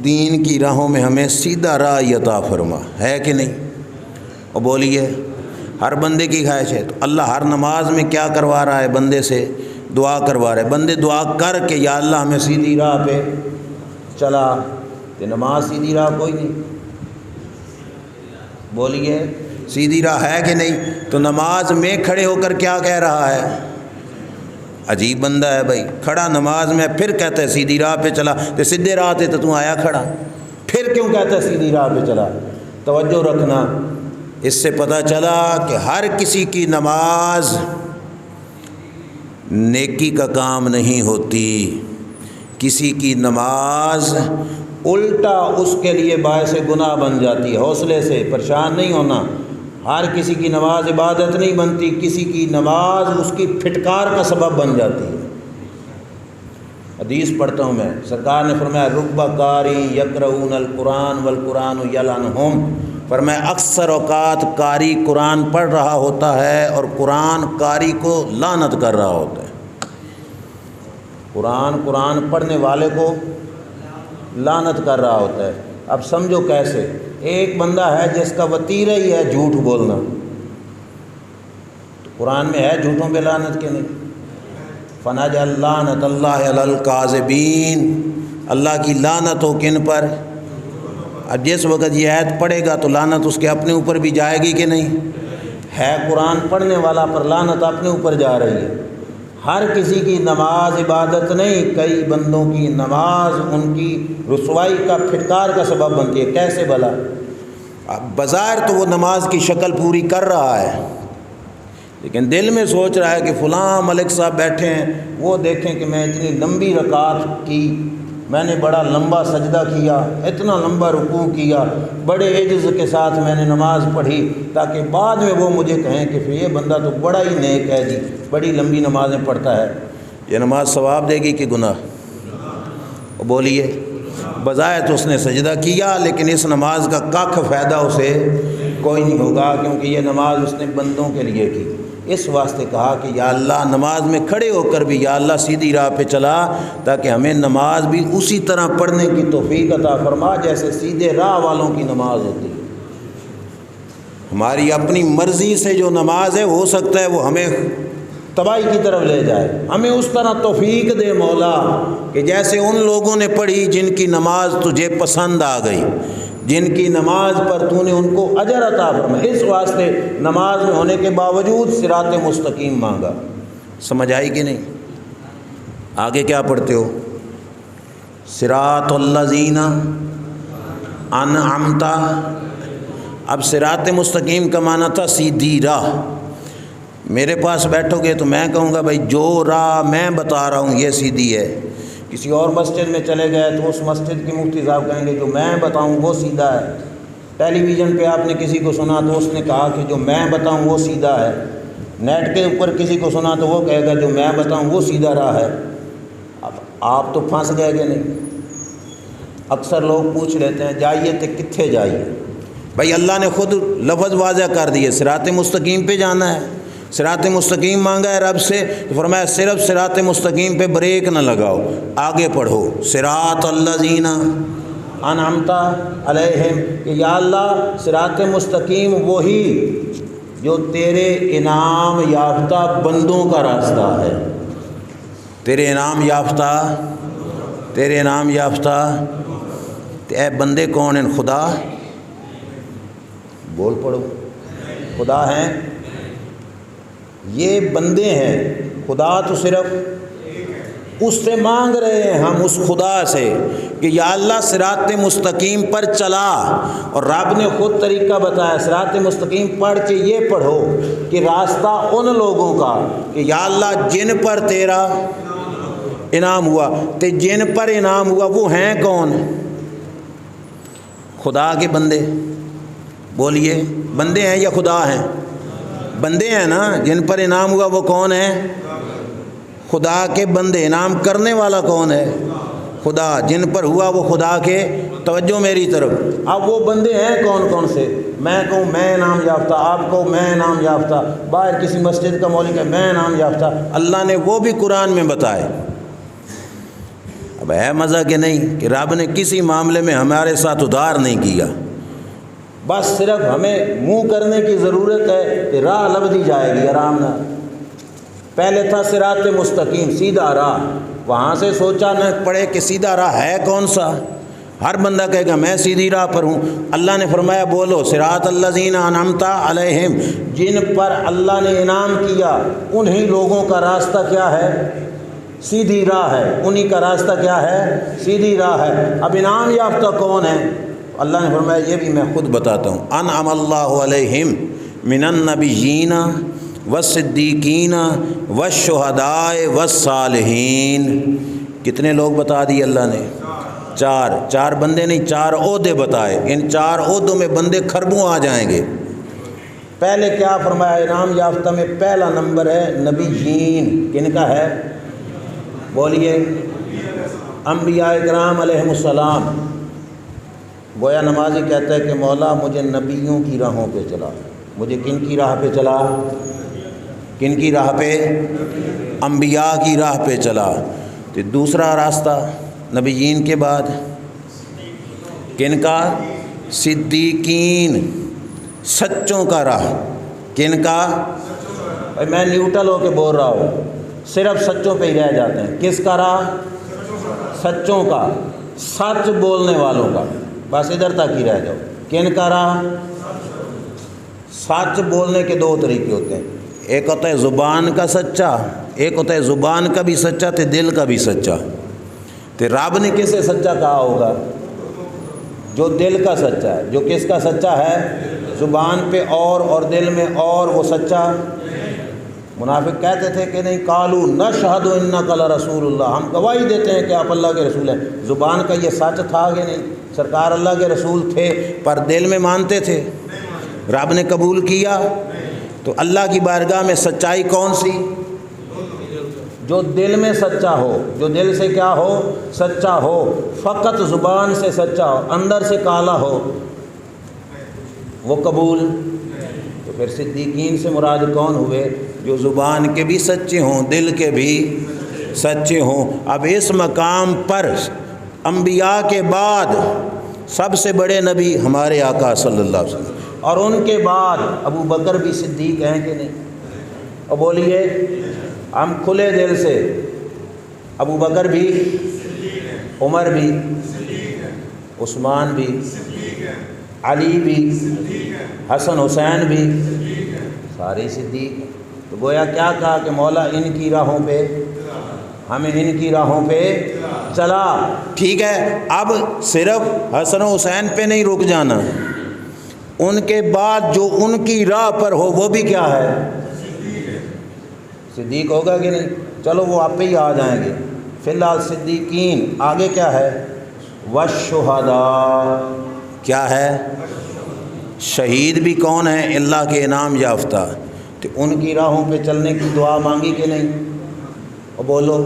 دین کی راہوں میں ہمیں سیدھا راہ عطا فرما، ہے کہ نہیں؟ اور بولیے ہر بندے کی خواہش ہے۔ تو اللہ ہر نماز میں کیا کروا رہا ہے؟ بندے سے دعا کروا رہا ہے۔ بندے دعا کر کے یا اللہ ہمیں سیدھی راہ پہ چلا، تو نماز سیدھی راہ کوئی نہیں؟ بولیے سیدھی راہ ہے کہ نہیں؟ تو نماز میں کھڑے ہو کر کیا کہہ رہا ہے؟ عجیب بندہ ہے بھائی، کھڑا نماز میں پھر کہتا ہے سیدھی راہ پہ چلا، تو سیدھے راہ تھے تو تم آیا کھڑا، پھر کیوں کہتا ہے سیدھی راہ پہ چلا؟ توجہ رکھنا، اس سے پتہ چلا کہ ہر کسی کی نماز نیکی کا کام نہیں ہوتی، کسی کی نماز الٹا اس کے لیے باعث گناہ بن جاتی ہے۔ حوصلے سے پریشان نہیں ہونا، ہر کسی کی نماز عبادت نہیں بنتی، کسی کی نماز اس کی پھٹکار کا سبب بن جاتی ہے۔ حدیث پڑھتا ہوں میں، سرکار نے فرمایا رب قاری یقرؤون القرآن والقرآن یلعنہم، فرمایا اکثر اوقات قاری قرآن پڑھ رہا ہوتا ہے اور قرآن قاری کو لعنت کر رہا ہوتا ہے۔ قرآن پڑھنے والے کو لعنت کر رہا ہوتا ہے۔ اب سمجھو کیسے، ایک بندہ ہے جس کا وتیرہ ہی ہے جھوٹ بولنا، تو قرآن میں ہے جھوٹوں پہ لعنت کے نہیں؟ فنجعل لعنت اللہ علی الکاذبین، اللہ کی لعنت ہو کن پر؟ اب جس وقت یہ آیت پڑھے گا تو لعنت اس کے اپنے اوپر بھی جائے گی کہ نہیں؟ ہے قرآن پڑھنے والا پر لعنت اپنے اوپر جا رہی ہے۔ ہر کسی کی نماز عبادت نہیں، کئی بندوں کی نماز ان کی رسوائی کا پھٹکار کا سبب بنتی ہے۔ کیسے بھلا؟ بظاہر تو وہ نماز کی شکل پوری کر رہا ہے، لیکن دل میں سوچ رہا ہے کہ فلاں ملک صاحب بیٹھے ہیں، وہ دیکھیں کہ میں اتنی لمبی رکعت کی، میں نے بڑا لمبا سجدہ کیا، اتنا لمبا رکوع کیا، بڑے عجز کے ساتھ میں نے نماز پڑھی، تاکہ بعد میں وہ مجھے کہیں کہ یہ بندہ تو بڑا ہی نیک ہے جی، بڑی لمبی نمازیں پڑھتا ہے۔ یہ نماز ثواب دے گی کہ گناہ؟ بولیے۔ بظاہر تو اس نے سجدہ کیا، لیکن اس نماز کا کخ فائدہ اسے کوئی نہیں ہوگا، کیونکہ یہ نماز اس نے بندوں کے لیے کی۔ اس واسطے کہا کہ یا اللہ نماز میں کھڑے ہو کر بھی یا اللہ سیدھی راہ پہ چلا، تاکہ ہمیں نماز بھی اسی طرح پڑھنے کی توفیق عطا فرما جیسے سیدھے راہ والوں کی نماز ہوتی ہے۔ ہماری اپنی مرضی سے جو نماز ہے ہو سکتا ہے وہ ہمیں تباہی کی طرف لے جائے، ہمیں اس طرح توفیق دے مولا کہ جیسے ان لوگوں نے پڑھی جن کی نماز تجھے پسند آ گئی، جن کی نماز پر تو نے ان کو اجر عطا فرمایا۔ اس واسطے نماز میں ہونے کے باوجود صراط مستقیم مانگا۔ سمجھ آئی کہ نہیں؟ آگے کیا پڑھتے ہو؟ صراط الذین انعمت، اب صراط مستقیم کا معنی تھا سیدھی راہ۔ میرے پاس بیٹھو گے تو میں کہوں گا بھائی جو راہ میں بتا رہا ہوں یہ سیدھی ہے، کسی اور مسجد میں چلے گئے تو اس مسجد کے مفتی صاحب کہیں گے جو میں بتاؤں وہ سیدھا ہے۔ ٹیلی ویژن پہ آپ نے کسی کو سنا تو اس نے کہا کہ جو میں بتاؤں وہ سیدھا ہے۔ نیٹ کے اوپر کسی کو سنا تو وہ کہے گا جو میں بتاؤں وہ سیدھا راہ ہے۔ اب آپ تو پھنس گئے کہ نہیں؟ اکثر لوگ پوچھ لیتے ہیں جائیے تو کتنے جائیے؟ بھائی اللہ نے خود لفظ واضح کر دیے، صراط مستقیم پہ جانا ہے، صراط مستقیم مانگا ہے رب سے، تو فرمایا صرف صراط مستقیم پہ بریک نہ لگاؤ، آگے پڑھو صراط الذین انعمت علیہم، کہ یا اللہ صراط مستقیم وہی جو تیرے انعام یافتہ بندوں کا راستہ ہے۔ تیرے انعام یافتہ، تیرے انعام یافتہ اے بندے کون ہیں؟ خدا، بول پڑھو، خدا ہیں، یہ بندے ہیں۔ خدا تو صرف اس سے مانگ رہے ہیں ہم، اس خدا سے کہ یا اللہ صراط مستقیم پر چلا، اور رب نے خود طریقہ بتایا، صراط مستقیم پڑھ کے یہ پڑھو کہ راستہ ان لوگوں کا کہ یا اللہ جن پر تیرا انعام ہوا، تے جن پر انعام ہوا وہ ہیں کون؟ خدا کے بندے۔ بولیے بندے ہیں یا خدا ہیں؟ بندے ہیں نا، جن پر انعام ہوا وہ کون ہے؟ خدا کے بندے۔ انعام کرنے والا کون ہے؟ خدا۔ جن پر ہوا وہ خدا کے، توجہ میری طرف۔ اب وہ بندے ہیں کون کون سے؟ میں کہوں میں انعام یافتہ، آپ کو میں انعام یافتہ، باہر کسی مسجد کا مولوی کہ میں انعام یافتہ، اللہ نے وہ بھی قرآن میں بتائے۔ اب ہے مزہ کہ نہیں کہ رب نے کسی معاملے میں ہمارے ساتھ ادھار نہیں کیا، بس صرف ہمیں منہ کرنے کی ضرورت ہے کہ راہ لبدی جائے گی آرام نہ۔ پہلے تھا صراط مستقیم سیدھا راہ، وہاں سے سوچا نہ پڑے کہ سیدھا راہ ہے کون سا، ہر بندہ کہے گا میں سیدھی راہ پر ہوں۔ اللہ نے فرمایا بولو صراط الذین انعمت علیہم، جن پر اللہ نے انعام کیا انہی لوگوں کا راستہ کیا ہے؟ سیدھی راہ ہے۔ انہی کا راستہ کیا ہے؟ سیدھی راہ ہے۔ اب انعام یافتہ کون ہے؟ اللہ نے فرمایا یہ بھی میں خود بتاتا ہوں، انعم اللہ علیہم من النبیین والصدیقین والشہداء والصالحین۔ کتنے لوگ بتا دیے اللہ نے؟ چار بندے نہیں، 4 عہدے بتائے۔ ان 4 عہدوں میں بندے خربوں آ جائیں گے۔ پہلے کیا فرمایا؟ انعام یافتہ میں پہلا نمبر ہے نبیین۔ کن کا ہے؟ بولیے انبیاء کرام علیہم السلام، گویا نمازی کہتا ہے کہ مولا مجھے نبیوں کی راہوں پہ چلا، مجھے کن کی راہ پہ چلا؟ کن کی راہ پہ؟ انبیاء کی راہ پہ چلا۔ تو دوسرا راستہ نبیین کے بعد کن کا؟ صدیقین، سچوں کا راہ۔ کن کا؟ بھائی میں نیوٹرل ہو کے بول رہا ہوں، صرف سچوں پہ ہی رہ جاتے ہیں۔ کس کا راہ؟ سچوں کا، سچ بولنے والوں کا، بس ادھر تک ہی رہ جاؤ۔ کن کا راہ؟ سچ بولنے کے دو طریقے ہوتے ہیں، ایک ہوتا ہے زبان کا سچا، ایک ہوتا ہے زبان کا بھی سچا تے دل کا بھی سچا۔ تے رب نے کسے سچا کہا ہوگا؟ جو دل کا سچا ہے۔ جو کس کا سچا ہے؟ زبان پہ اور دل میں اور، وہ سچا۔ منافق کہتے تھے کہ نہیں، قالوا نشہد انک لرسول اللہ، ہم گواہی دیتے ہیں کہ آپ اللہ کے رسول ہیں۔ زبان کا یہ سچ تھا کہ نہیں؟ سرکار اللہ کے رسول تھے، پر دل میں مانتے تھے؟ رب نے قبول کیا؟ تو اللہ کی بارگاہ میں سچائی کون سی؟ جو دل میں سچا ہو، جو دل سے کیا ہو؟ سچا ہو، فقط زبان سے سچا ہو، اندر سے کالا ہو، وہ قبول۔ تو پھر صدیقین سے مراد کون ہوئے؟ جو زبان کے بھی سچے ہوں، دل کے بھی سچے ہوں۔ اب اس مقام پر انبیاء کے بعد سب سے بڑے نبی ہمارے آقا صلی اللہ علیہ وسلم، اور ان کے بعد ابو بکر بھی صدیق ہیں کہ نہیں؟ اور بولیے ہم کھلے دل سے، ابو بکر بھی، عمر بھی، عثمان بھی، علی بھی، حسن حسین بھی، سارے صدیق۔ تو گویا کیا کہا کہ مولا ان کی راہوں پہ، ہمیں ان کی راہوں پہ چلا۔ ٹھیک ہے، اب صرف حسن و حسین پہ نہیں رک جانا، ان کے بعد جو ان کی راہ پر ہو وہ بھی کیا ہے؟ صدیق ہوگا کہ نہیں؟ چلو وہ آپ پہ ہی آ جائیں گے۔ فی الحال صدیقین، آگے کیا ہے؟ والشہداء، کیا ہے؟ شہید بھی کون ہیں؟ اللہ کے انعام یافتہ۔ تو ان کی راہوں پہ چلنے کی دعا مانگی کہ نہیں؟ اور بولو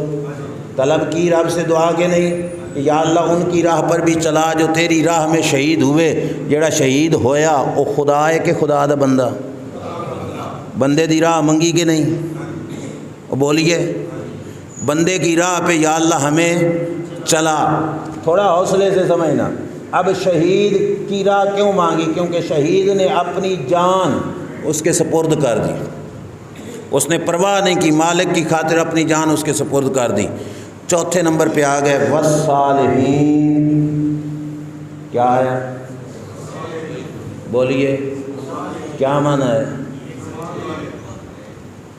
طلب کی رب سے دعا کہ نہیں؟ یا اللہ ان کی راہ پر بھی چلا جو تیری راہ میں شہید ہوئے۔ جڑا شہید ہویا وہ خدا ہے کہ خدا دا بندہ؟ بندے دی راہ منگی کہ نہیں؟ اور بولیے بندے کی راہ پہ یا اللہ ہمیں چلا۔ تھوڑا حوصلے سے سمجھنا۔ اب شہید کی راہ کیوں مانگی؟ کیونکہ شہید نے اپنی جان اس کے سپرد کر دی، اس نے پرواہ نہیں کی، مالک کی خاطر اپنی جان اس کے سپرد کر دی۔ چوتھے نمبر پہ آ گئے والصالحین، کیا ہے؟ بولیے کیا معنی ہے؟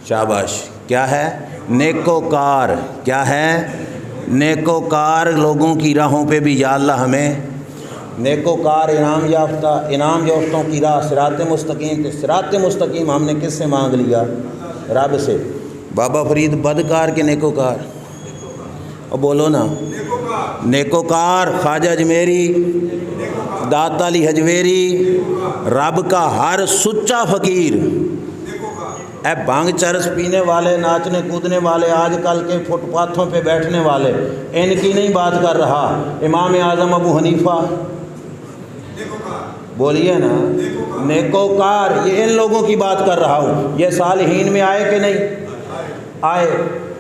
شاباش، کیا ہے؟ نیکوکار۔ کیا ہے؟ نیکوکار لوگوں کی راہوں پہ بھی یا اللہ ہمیں نیکوکار انعام یافتہ، انعام یافتوں کی راہ صراط مستقیم۔ تے صراط مستقیم ہم نے کس سے مانگ لیا؟ رب سے۔ بابا فرید بدکار کے نیکوکار؟ اور بولو نا نیکوکار۔ خواجہ اجمیری، داتا علی حجویری، رب کا ہر سچا فقیر۔ اے بھانگ چرس پینے والے، ناچنے کودنے والے، آج کل کے فٹ پاتھوں پہ بیٹھنے والے، ان کی نہیں بات کر رہا۔ امام اعظم ابو حنیفہ، بولیے نا نیکوکار، یہ ان لوگوں کی بات کر رہا ہوں۔ یہ صالحین میں آئے کہ نہیں آئے؟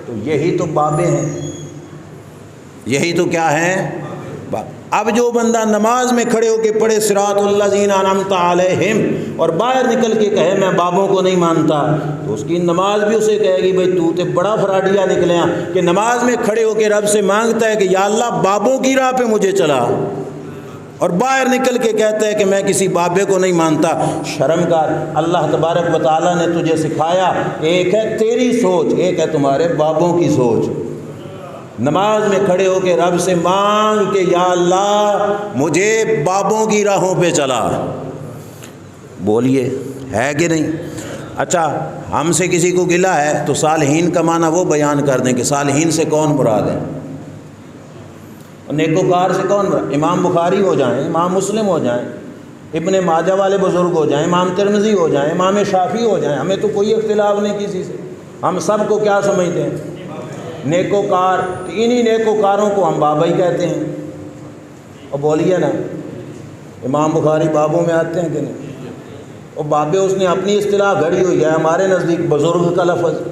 تو یہی تو بابے ہیں، یہی تو کیا ہیں؟ اب جو بندہ نماز میں کھڑے ہو کے پڑھے صراط الذین انعمت علیہم اور باہر نکل کے کہے میں بابوں کو نہیں مانتا، تو اس کی نماز بھی اسے کہے گی بھائی تو تے بڑا فراڈیا نکلیا کہ نماز میں کھڑے ہو کے رب سے مانگتا ہے کہ یا اللہ بابوں کی راہ پہ مجھے چلا، اور باہر نکل کے کہتا ہے کہ میں کسی بابے کو نہیں مانتا۔ شرم کر، اللہ تبارک و تعالیٰ نے تجھے سکھایا، ایک ہے تیری سوچ، ایک ہے تمہارے بابوں کی سوچ۔ نماز میں کھڑے ہو کے رب سے مانگ کہ یا اللہ مجھے بابوں کی راہوں پہ چلا۔ بولیے ہے کہ نہیں؟ اچھا ہم سے کسی کو گلہ ہے تو صالحین کا معنی وہ بیان کر دیں کہ صالحین سے کون مراد ہے، نیکوکار سے کون مراد؟ امام بخاری ہو جائیں، امام مسلم ہو جائیں، ابن ماجہ والے بزرگ ہو جائیں، امام ترمذی ہو جائیں، امام شافعی ہو جائیں، ہمیں تو کوئی اختلاف نہیں کسی سے۔ ہم سب کو کیا سمجھتے ہیں؟ نیکوکار، تو انہی نیکوکاروں کو ہم بابا ہی کہتے ہیں۔ اور بولیے نا، امام بخاری بابوں میں آتے ہیں کہ نہیں؟ اور بابے اس نے اپنی اصطلاح گھڑی ہوئی ہے، ہمارے نزدیک بزرگ کا لفظ،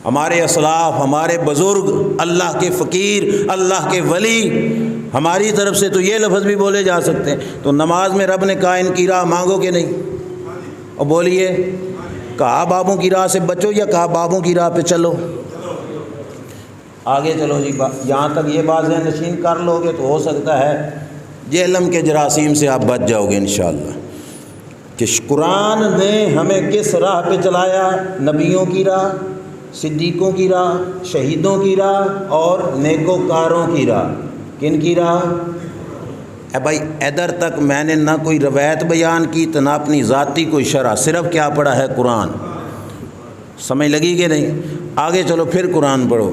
ہمارے اسلاف، ہمارے بزرگ، اللہ کے فقیر، اللہ کے ولی، ہماری طرف سے تو یہ لفظ بھی بولے جا سکتے ہیں۔ تو نماز میں رب نے کہا ان کی راہ مانگو کہ نہیں؟ اور بولیے، کہا بابوں کی راہ سے بچو یا کہا بابوں کی راہ پہ چلو؟ آگے چلو جی، یہاں تک یہ بات ذہن نشین کر لو گے تو ہو سکتا ہے جہلم کے جراثیم سے آپ بچ جاؤ گے انشاءاللہ۔ کہ قرآن نے ہمیں کس راہ پہ چلایا؟ نبیوں کی راہ، صدیقوں کی راہ، شہیدوں کی راہ اور نیکوکاروں کی راہ۔ کن کی راہ؟ اے بھائی ادھر تک میں نے نہ کوئی روایت بیان کی تو نہ اپنی ذاتی کوئی شرح، صرف کیا پڑھا ہے؟ قرآن۔ سمجھ لگی کہ نہیں؟ آگے چلو پھر قرآن پڑھو۔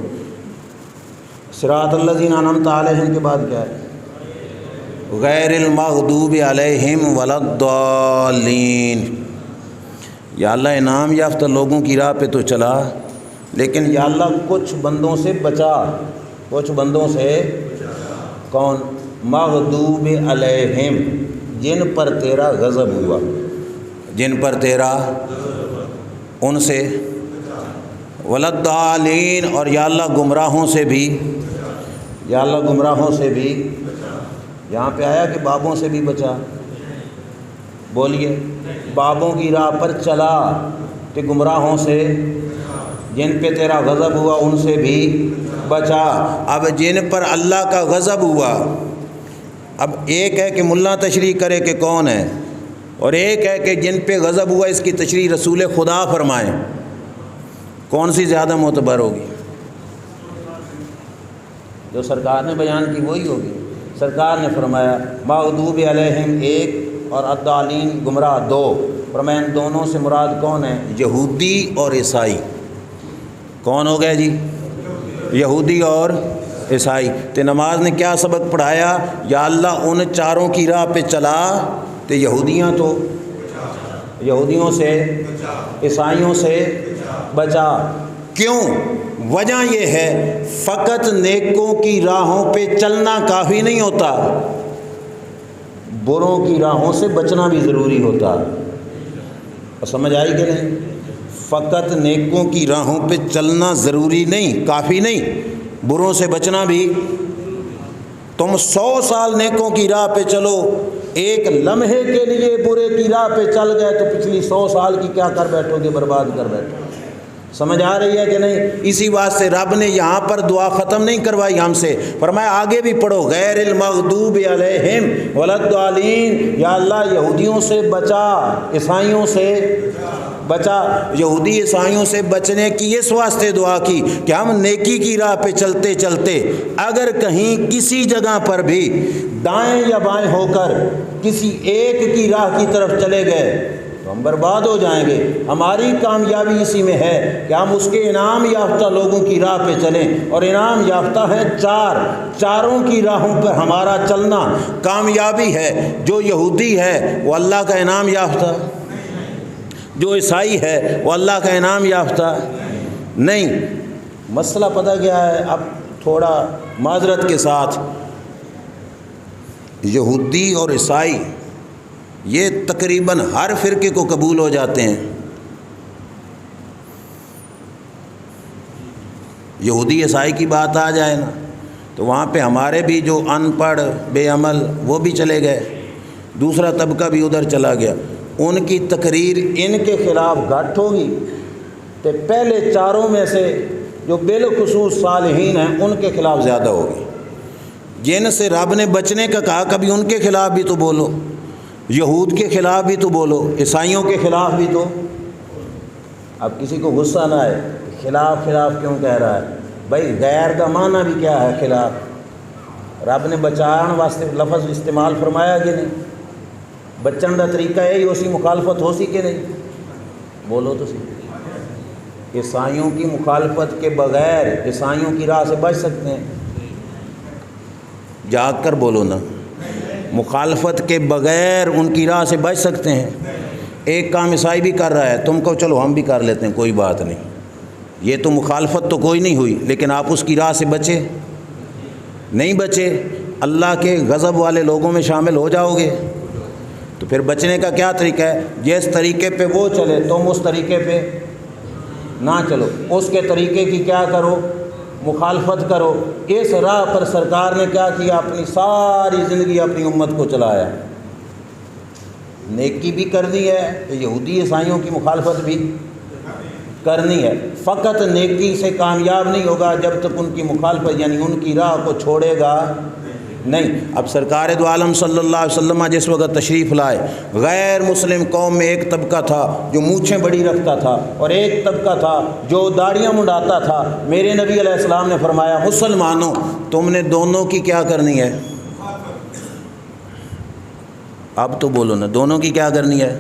صراط الذین انعمت علیہم کے بعد کیا ہے؟ غیر المغضوب علیہم ولا الضالین۔ یا اللہ انعام یافتہ لوگوں کی راہ پہ تو چلا، لیکن یا اللہ کچھ بندوں سے بچا، کچھ بندوں سے۔ کون؟ مغضوب علیہم، جن پر تیرا غضب ہوا، جن پر تیرا، ان سے۔ ولا الضالین، اور یا اللہ گمراہوں سے بھی، یا اللہ گمراہوں سے بھی۔ یہاں پہ آیا کہ بابوں سے بھی بچا؟ بولیے، بابوں کی راہ پر چلا کہ گمراہوں سے، جن پہ تیرا غضب ہوا ان سے بھی بچا۔ اب جن پر اللہ کا غضب ہوا، اب ایک ہے کہ ملا تشریح کرے کہ کون ہے، اور ایک ہے کہ جن پہ غضب ہوا اس کی تشریح رسول خدا فرمائے، کون سی زیادہ معتبر ہوگی؟ جو سرکار نے بیان کی وہی ہوگی۔ سرکار نے فرمایا مغضوب علیہم ایک اور الضالین گمراہ دو، فرمایا ان دونوں سے مراد کون ہے؟ یہودی اور عیسائی۔ کون ہو گئے جی؟ یہودی اور عیسائی۔ تو نماز نے کیا سبق پڑھایا؟ یا اللہ ان چاروں کی راہ پہ چلا تو یہودیاں تو، یہودیوں سے، عیسائیوں سے بچا۔ کیوں؟ وجہ یہ ہے فقط نیکوں کی راہوں پہ چلنا کافی نہیں ہوتا، بروں کی راہوں سے بچنا بھی ضروری ہوتا۔ اور سمجھ آئی کہ نہیں؟ فقط نیکوں کی راہوں پہ چلنا ضروری نہیں، کافی نہیں، بروں سے بچنا بھی۔ تم 100 سال نیکوں کی راہ پہ چلو، ایک لمحے کے لیے برے کی راہ پہ چل گئے تو پچھلی 100 سال کی کیا کر بیٹھو گے؟ برباد کر بیٹھو۔ سمجھ آ رہی ہے کہ نہیں؟ اسی بات سے رب نے یہاں پر دعا ختم نہیں کروائی ہم سے، فرمایا آگے بھی پڑھو غیر المغضوب علیہم ولا الضالین۔ یا اللہ یہودیوں سے بچا، عیسائیوں سے بچا۔ یہودی عیسائیوں سے بچنے کی اس واسطے دعا کی کہ ہم نیکی کی راہ پہ چلتے چلتے اگر کہیں کسی جگہ پر بھی دائیں یا بائیں ہو کر کسی ایک کی راہ کی طرف چلے گئے تو ہم برباد ہو جائیں گے۔ ہماری کامیابی اسی میں ہے کہ ہم اس کے انعام یافتہ لوگوں کی راہ پہ چلیں، اور انعام یافتہ ہے چاروں کی راہوں پر ہمارا چلنا کامیابی ہے۔ جو یہودی ہے وہ اللہ کا انعام یافتہ، جو عیسائی ہے وہ اللہ کا انعام یافتہ نہیں۔ مسئلہ پتہ کیا ہے؟ اب تھوڑا معذرت کے ساتھ، یہودی اور عیسائی یہ تقریباً ہر فرقے کو قبول ہو جاتے ہیں۔ یہودی عیسائی کی بات آ جائے نا تو وہاں پہ ہمارے بھی جو ان پڑھ بے عمل وہ بھی چلے گئے، دوسرا طبقہ بھی ادھر چلا گیا۔ ان کی تقریر ان کے خلاف گھٹ ہوگی تو پہلے چاروں میں سے جو بالخصوص صالحین ہیں ان کے خلاف زیادہ ہوگی۔ جن سے رب نے بچنے کا کہا کبھی ان کے خلاف بھی تو بولو، یہود کے خلاف بھی تو بولو، عیسائیوں کے خلاف بھی تو۔ اب کسی کو غصہ نہ آئے خلاف کیوں کہہ رہا ہے؟ بھائی غیر کا معنی بھی کیا ہے؟ خلاف۔ رب نے بچان واسطے لفظ استعمال فرمایا کہ نہیں؟ بچن کا طریقہ ہے اسی مخالفت ہو سی کہ نہیں؟ بولو تو صحیح۔ عیسائیوں کی مخالفت کے بغیر عیسائیوں کی راہ سے بچ سکتے ہیں؟ جاگ کر بولو نا، مخالفت کے بغیر ان کی راہ سے بچ سکتے ہیں؟ ایک کام عیسائی بھی کر رہا ہے، تم کو چلو ہم بھی کر لیتے ہیں، کوئی بات نہیں، یہ تو مخالفت تو کوئی نہیں ہوئی، لیکن آپ اس کی راہ سے بچے نہیں بچے، اللہ کے غضب والے لوگوں میں شامل ہو جاؤ گے۔ تو پھر بچنے کا کیا طریقہ ہے؟ جس طریقے پہ وہ چلے تم اس طریقے پہ نہ چلو، اس کے طریقے کی کیا کرو؟ مخالفت کرو۔ اس راہ پر سرکار نے کیا کیا؟ اپنی ساری زندگی اپنی امت کو چلایا، نیکی بھی کرنی ہے، یہودی عیسائیوں کی مخالفت بھی کرنی ہے۔ فقط نیکی سے کامیاب نہیں ہوگا جب تک ان کی مخالفت یعنی ان کی راہ کو چھوڑے گا نہیں۔ اب سرکار دو عالم صلی اللہ علیہ وسلم جس وقت تشریف لائے، غیر مسلم قوم میں ایک طبقہ تھا جو مونچھیں بڑی رکھتا تھا، اور ایک طبقہ تھا جو داڑیاں منڈاتا تھا۔ میرے نبی علیہ السلام نے فرمایا، مسلمانوں تم نے دونوں کی کیا کرنی ہے؟ اب تو بولو نا، دونوں کی کیا کرنی ہے؟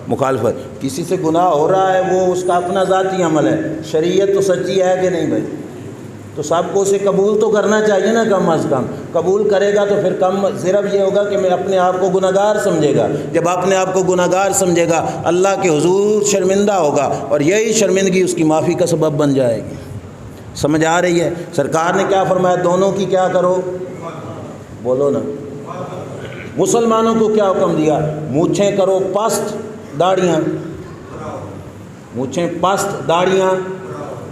مخالفت۔ کسی سے گناہ ہو رہا ہے وہ اس کا اپنا ذاتی عمل ہے، شریعت تو سچی ہے کہ نہیں بھائی؟ تو سب کو اسے قبول تو کرنا چاہیے نا، کم از کم قبول کرے گا تو پھر کم صرف یہ ہوگا کہ میں اپنے آپ کو گناہگار سمجھے گا۔ جب اپنے آپ کو گناہگار سمجھے گا اللہ کے حضور شرمندہ ہوگا، اور یہی شرمندگی اس کی معافی کا سبب بن جائے گی۔ سمجھ آ رہی ہے؟ سرکار نے کیا فرمایا؟ دونوں کی کیا کرو؟ بولو نا۔ مسلمانوں کو کیا حکم دیا؟ مونچھیں کرو پست، داڑیاں مونچھیں پست، داڑیاں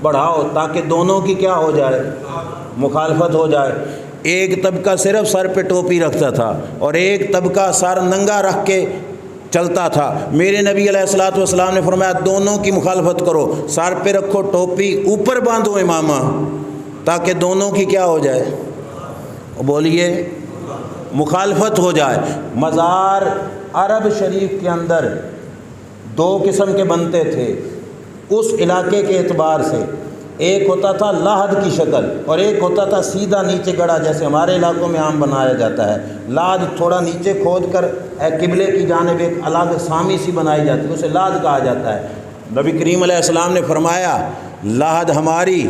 بڑھاؤ، تاکہ دونوں کی کیا ہو جائے؟ مخالفت ہو جائے۔ ایک طبقہ صرف سر پہ ٹوپی رکھتا تھا اور ایک طبقہ سر ننگا رکھ کے چلتا تھا۔ میرے نبی علیہ الصلوۃ والسلام نے فرمایا دونوں کی مخالفت کرو، سر پہ رکھو ٹوپی، اوپر باندھو امامہ، تاکہ دونوں کی کیا ہو جائے؟ بولیے، مخالفت ہو جائے۔ مزار عرب شریف کے اندر دو قسم کے بنتے تھے اس علاقے کے اعتبار سے، ایک ہوتا تھا لاحد کی شکل اور ایک ہوتا تھا سیدھا نیچے گڑا، جیسے ہمارے علاقوں میں عام بنایا جاتا ہے۔ لاحد تھوڑا نیچے کھود کر قبلے کی جانب ایک الگ سامی سی بنائی جاتی ہے، اسے لاحد کہا جاتا ہے۔ نبی کریم علیہ السلام نے فرمایا لاحد ہماری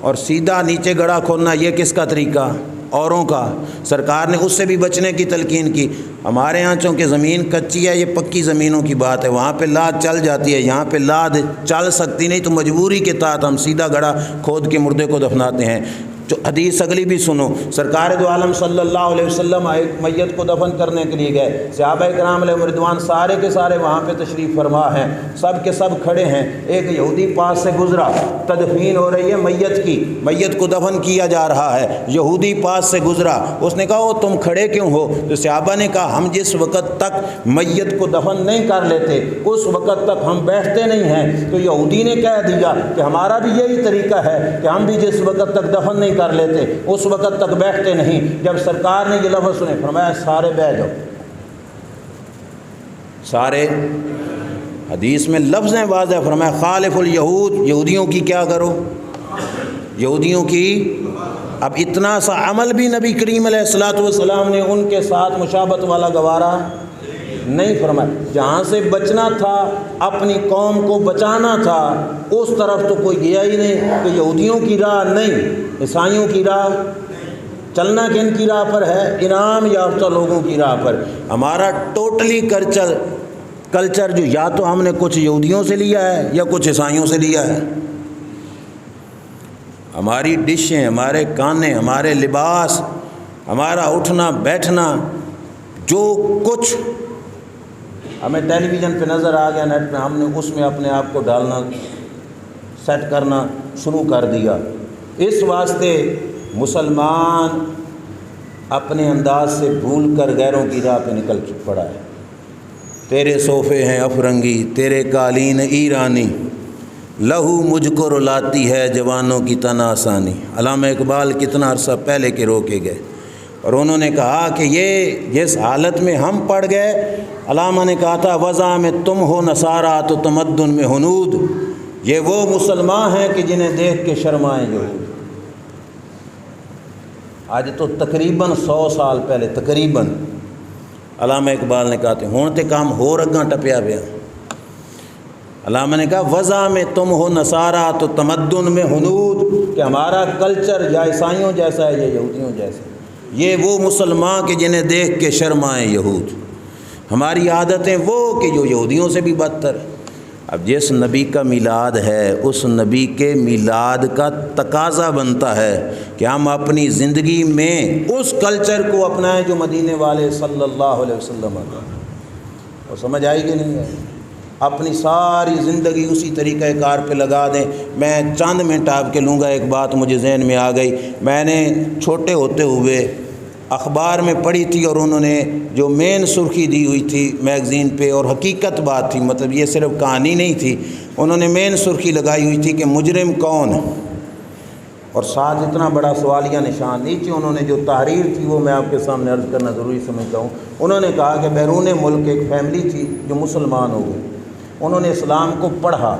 اور سیدھا نیچے گڑا کھودنا یہ کس کا طریقہ؟ اوروں کا۔ سرکار نے اس سے بھی بچنے کی تلقین کی۔ ہمارے یہاں چونکہ زمین کچی ہے، یہ پکی زمینوں کی بات ہے، وہاں پہ لاد چل جاتی ہے، یہاں پہ لاد چل سکتی نہیں، تو مجبوری کے تحت ہم سیدھا گڑھا کھود کے مردے کو دفناتے ہیں۔ جو حدیث اگلی بھی سنو، سرکار دو عالم صلی اللہ علیہ وسلم ایک میت کو دفن کرنے کے لیے گئے، صحابہ کرام علیہ رضوان سارے کے سارے وہاں پہ تشریف فرما ہیں، سب کے سب کھڑے ہیں۔ ایک یہودی پاس سے گزرا، تدفین ہو رہی ہے میت کی، میت کو دفن کیا جا رہا ہے، یہودی پاس سے گزرا، اس نے کہا وہ تم کھڑے کیوں ہو؟ تو صحابہ نے کہا ہم جس وقت تک میت کو دفن نہیں کر لیتے اس وقت تک ہم بیٹھتے نہیں ہیں۔ تو یہودی نے کہہ دیا کہ ہمارا بھی یہی طریقہ ہے کہ ہم بھی جس وقت تک دفن نہیں کر لیتے اس وقت تک بیٹھتے نہیں۔ جب سرکار نے یہ لفظ سنے فرمایا سارے بیٹھ جاؤ، سارے۔ حدیث میں لفظ ہیں واضح، فرمایا خالف الیہود، یہودیوں کی کیا کرو؟ یہودیوں کی۔ اب اتنا سا عمل بھی نبی کریم علیہ الصلوۃ والسلام نے ان کے ساتھ مشابہت والا گوارا نہیں فرمایا۔ جہاں سے بچنا تھا، اپنی قوم کو بچانا تھا، اس طرف تو کوئی گیا ہی نہیں کہ یہودیوں کی راہ نہیں، عیسائیوں کی راہ چلنا کن کی راہ پر ہے؟ انعام یافتہ لوگوں کی راہ پر۔ ہمارا ٹوٹلی کلچر جو یا تو ہم نے کچھ یہودیوں سے لیا ہے یا کچھ عیسائیوں سے لیا ہے۔ ہماری ڈشیں، ہمارے کھانے، ہمارے لباس، ہمارا اٹھنا بیٹھنا، جو کچھ ہمیں ٹیلی ویژن پہ نظر آ گیا، نیٹ پہ، ہم نے اس میں اپنے آپ کو ڈالنا، سیٹ کرنا شروع کر دیا۔ اس واسطے مسلمان اپنے انداز سے بھول کر غیروں کی راہ پہ نکل پڑا ہے۔ تیرے صوفے ہیں افرنگی، تیرے قالین ایرانی، لہو مجھ کو رلاتی ہے جوانوں کی تنا آسانی۔ علامہ اقبال کتنا عرصہ پہلے کے روکے گئے، اور انہوں نے کہا کہ یہ جس حالت میں ہم پڑ گئے، علامہ نے کہا تھا وضع میں تم ہو نصارہ تو تمدن میں ہنود، یہ وہ مسلمان ہیں کہ جنہیں دیکھ کے شرمائیں یہود۔ آج تو تقریباً 100 سال پہلے تقریباً علامہ اقبال نے کہا تھے ہون تے کام ہو رگاں ٹپیا پیا۔ علامہ نے کہا وضع میں تم ہو نصارہ تو تمدن میں ہنود، کہ ہمارا کلچر یا عیسائیوں جیسا ہے یا یہودیوں جیسا ہے، یہ وہ مسلمان کہ جنہیں دیکھ کے شرمائیں یہود۔ ہماری عادتیں وہ کہ جو یہودیوں سے بھی بدتر۔ اب جس نبی کا میلاد ہے اس نبی کے میلاد کا تقاضا بنتا ہے کہ ہم اپنی زندگی میں اس کلچر کو اپنائیں جو مدینے والے صلی اللہ علیہ وسلم کا، اور سمجھ آئی کہ نہیں ہے؟ اپنی ساری زندگی اسی طریقہ کار پہ لگا دیں۔ میں چند منٹ آپ کے لوں گا، ایک بات مجھے ذہن میں آ گئی، میں نے چھوٹے ہوتے ہوئے اخبار میں پڑھی تھی، اور انہوں نے جو مین سرخی دی ہوئی تھی میگزین پہ، اور حقیقت بات تھی، مطلب یہ صرف کہانی نہیں تھی، انہوں نے مین سرخی لگائی ہوئی تھی کہ مجرم کون، اور ساتھ اتنا بڑا سوالیہ نشان۔ نیچے انہوں نے جو تحریر تھی وہ میں آپ کے سامنے عرض کرنا ضروری سمجھتا ہوں۔ انہوں نے کہا کہ بیرون ملک ایک فیملی تھی جو مسلمان ہو گئی، انہوں نے اسلام کو پڑھا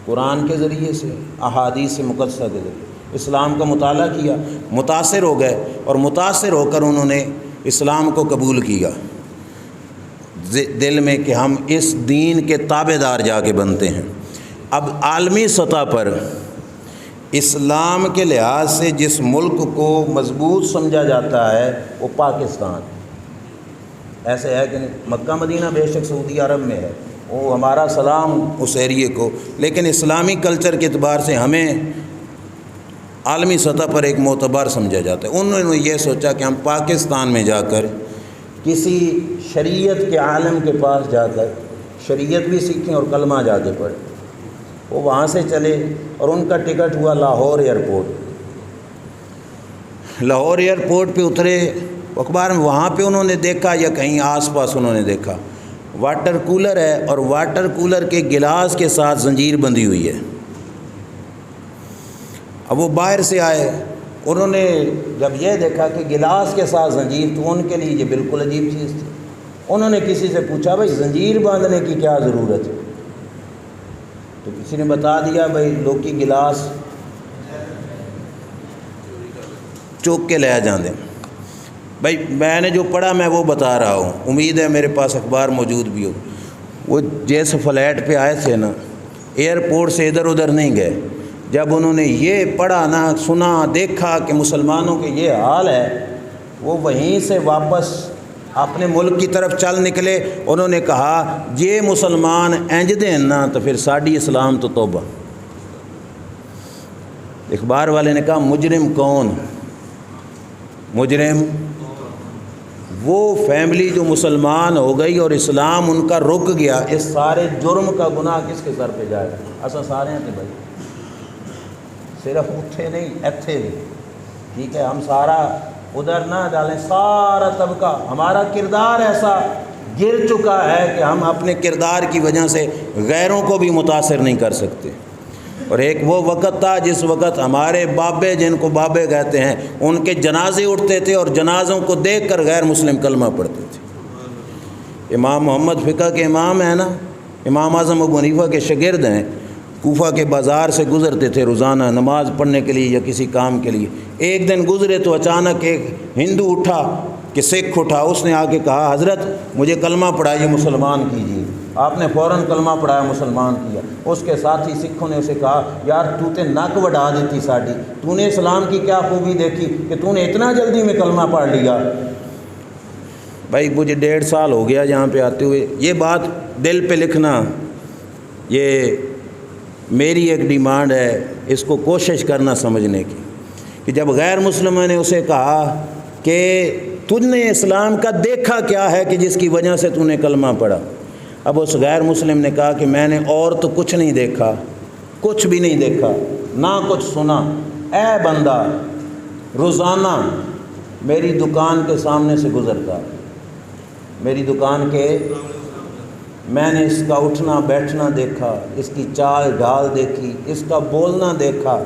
قرآن کے ذریعے سے، احادیث مقدسہ کے ذریعے، اسلام کا مطالعہ کیا، متاثر ہو گئے، اور متاثر ہو کر انہوں نے اسلام کو قبول کیا دل میں کہ ہم اس دین کے تابع دار جا کے بنتے ہیں۔ اب عالمی سطح پر اسلام کے لحاظ سے جس ملک کو مضبوط سمجھا جاتا ہے وہ پاکستان، ایسے ہے کہ مکہ مدینہ بے شک سعودی عرب میں ہے، وہ ہمارا سلام اس ایریے کو، لیکن اسلامی کلچر کے اعتبار سے ہمیں عالمی سطح پر ایک معتبر سمجھا جاتا ہے۔ انہوں نے یہ سوچا کہ ہم پاکستان میں جا کر کسی شریعت کے عالم کے پاس جا کر شریعت بھی سیکھیں اور کلمہ جا کے پڑھیں۔ وہ وہاں سے چلے اور ان کا ٹکٹ ہوا لاہور ایئرپورٹ۔ لاہور ایئرپورٹ پہ اترے، اخبار میں وہاں پہ انہوں نے دیکھا یا کہیں آس پاس انہوں نے دیکھا واٹر کولر ہے، اور واٹر کولر کے گلاس کے ساتھ زنجیر بندھی ہوئی ہے۔ اب وہ باہر سے آئے، انہوں نے جب یہ دیکھا کہ گلاس کے ساتھ زنجیر، تو ان کے لیے یہ بالکل عجیب چیز تھی۔ انہوں نے کسی سے پوچھا بھائی زنجیر باندھنے کی کیا ضرورت ہے؟ تو کسی نے بتا دیا بھائی لوگ کی گلاس چوک کے لے جاندے۔ بھائی میں نے جو پڑھا میں وہ بتا رہا ہوں، امید ہے میرے پاس اخبار موجود بھی ہو۔ وہ جیسے فلیٹ پہ آئے تھے نا، ایئرپورٹ سے ادھر ادھر نہیں گئے، جب انہوں نے یہ پڑھا نا، سنا، دیکھا کہ مسلمانوں کے یہ حال ہے، وہ وہیں سے واپس اپنے ملک کی طرف چل نکلے۔ انہوں نے کہا یہ مسلمان انج دیں نا تو پھر ساڑی اسلام تو توبہ۔ اخبار والے نے کہا مجرم کون؟ مجرم وہ فیملی جو مسلمان ہو گئی اور اسلام ان کا رک گیا۔ اس سارے جرم کا گناہ کس کے سر پہ جائے گا؟ اصل سارے ہیں بھائی، صرف اتھے نہیں ایتھے بھی، ٹھیک ہے؟ ہم سارا ادھر نہ ڈالیں، سارا طبقہ۔ ہمارا کردار ایسا گر چکا ہے کہ ہم اپنے کردار کی وجہ سے غیروں کو بھی متاثر نہیں کر سکتے۔ اور ایک وہ وقت تھا جس وقت ہمارے بابے، جن کو بابے کہتے ہیں، ان کے جنازے اٹھتے تھے اور جنازوں کو دیکھ کر غیر مسلم کلمہ پڑھتے تھے۔ امام محمد فقہ کے امام ہیں نا، امام اعظم ابو حنیفہ کے شاگرد ہیں، کوفہ کے بازار سے گزرتے تھے روزانہ نماز پڑھنے کے لیے یا کسی کام کے لیے۔ ایک دن گزرے تو اچانک ایک ہندو اٹھا کہ سکھ اٹھا، اس نے آ کے کہا حضرت مجھے کلمہ پڑھائیے، مسلمان کیجیے۔ آپ نے فوراً کلمہ پڑھایا، مسلمان کیا۔ اس کے ساتھی سکھوں نے اسے کہا یار تو تے نک وڈا دیتی ساڈی، تو نے اسلام کی کیا خوبی دیکھی کہ تو نے اتنا جلدی میں کلمہ پڑھ لیا؟ بھائی مجھے 1.5 سال ہو گیا یہاں پہ آتے ہوئے، یہ بات دل پہ لکھنا یہ میری ایک ڈیمانڈ ہے، اس کو کوشش کرنا سمجھنے کی، کہ جب غیر مسلموں نے اسے کہا کہ تجھ نے اسلام کا دیکھا کیا ہے کہ جس کی وجہ سے تو نے کلمہ پڑھا؟ اب اس غیر مسلم نے کہا کہ میں نے اور تو کچھ نہیں دیکھا، کچھ بھی نہیں دیکھا، نہ کچھ سنا۔ اے بندہ روزانہ میری دکان کے سامنے سے گزرتا، میری دکان کے، میں نے اس کا اٹھنا بیٹھنا دیکھا، اس کی چال ڈھال دیکھی، اس کا بولنا دیکھا،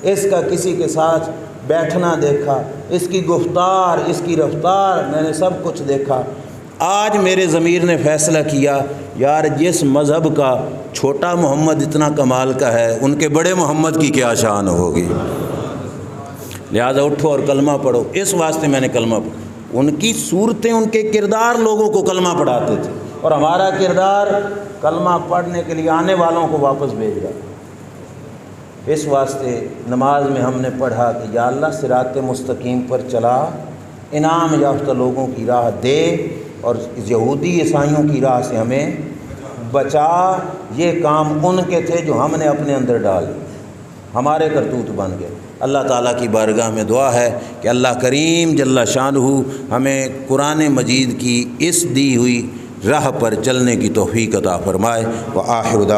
اس کا کسی کے ساتھ بیٹھنا دیکھا، اس کی گفتار، اس کی رفتار، میں نے سب کچھ دیکھا۔ آج میرے ضمیر نے فیصلہ کیا یار جس مذہب کا چھوٹا محمد اتنا کمال کا ہے، ان کے بڑے محمد کی کیا شان ہوگی، لہذا اٹھو اور کلمہ پڑھو۔ اس واسطے میں نے کلمہ پڑھا۔ ان کی صورتیں، ان کے کردار لوگوں کو کلمہ پڑھاتے تھے، اور ہمارا کردار کلمہ پڑھنے کے لیے آنے والوں کو واپس بھیج رہا۔ اس واسطے نماز میں ہم نے پڑھا کہ یا اللہ صراط مستقیم پر چلا، انعام یافتہ لوگوں کی راہ دے، اور یہودی عیسائیوں کی راہ سے ہمیں بچا، یہ کام ان کے تھے جو ہم نے اپنے اندر ڈال، ہمارے کرتوت بن گئے۔ اللہ تعالیٰ کی بارگاہ میں دعا ہے کہ اللہ کریم جل شانہ ہمیں قرآن مجید کی اس دی ہوئی راہ پر چلنے کی توفیق عطا فرمائے۔ وآخر دعوانا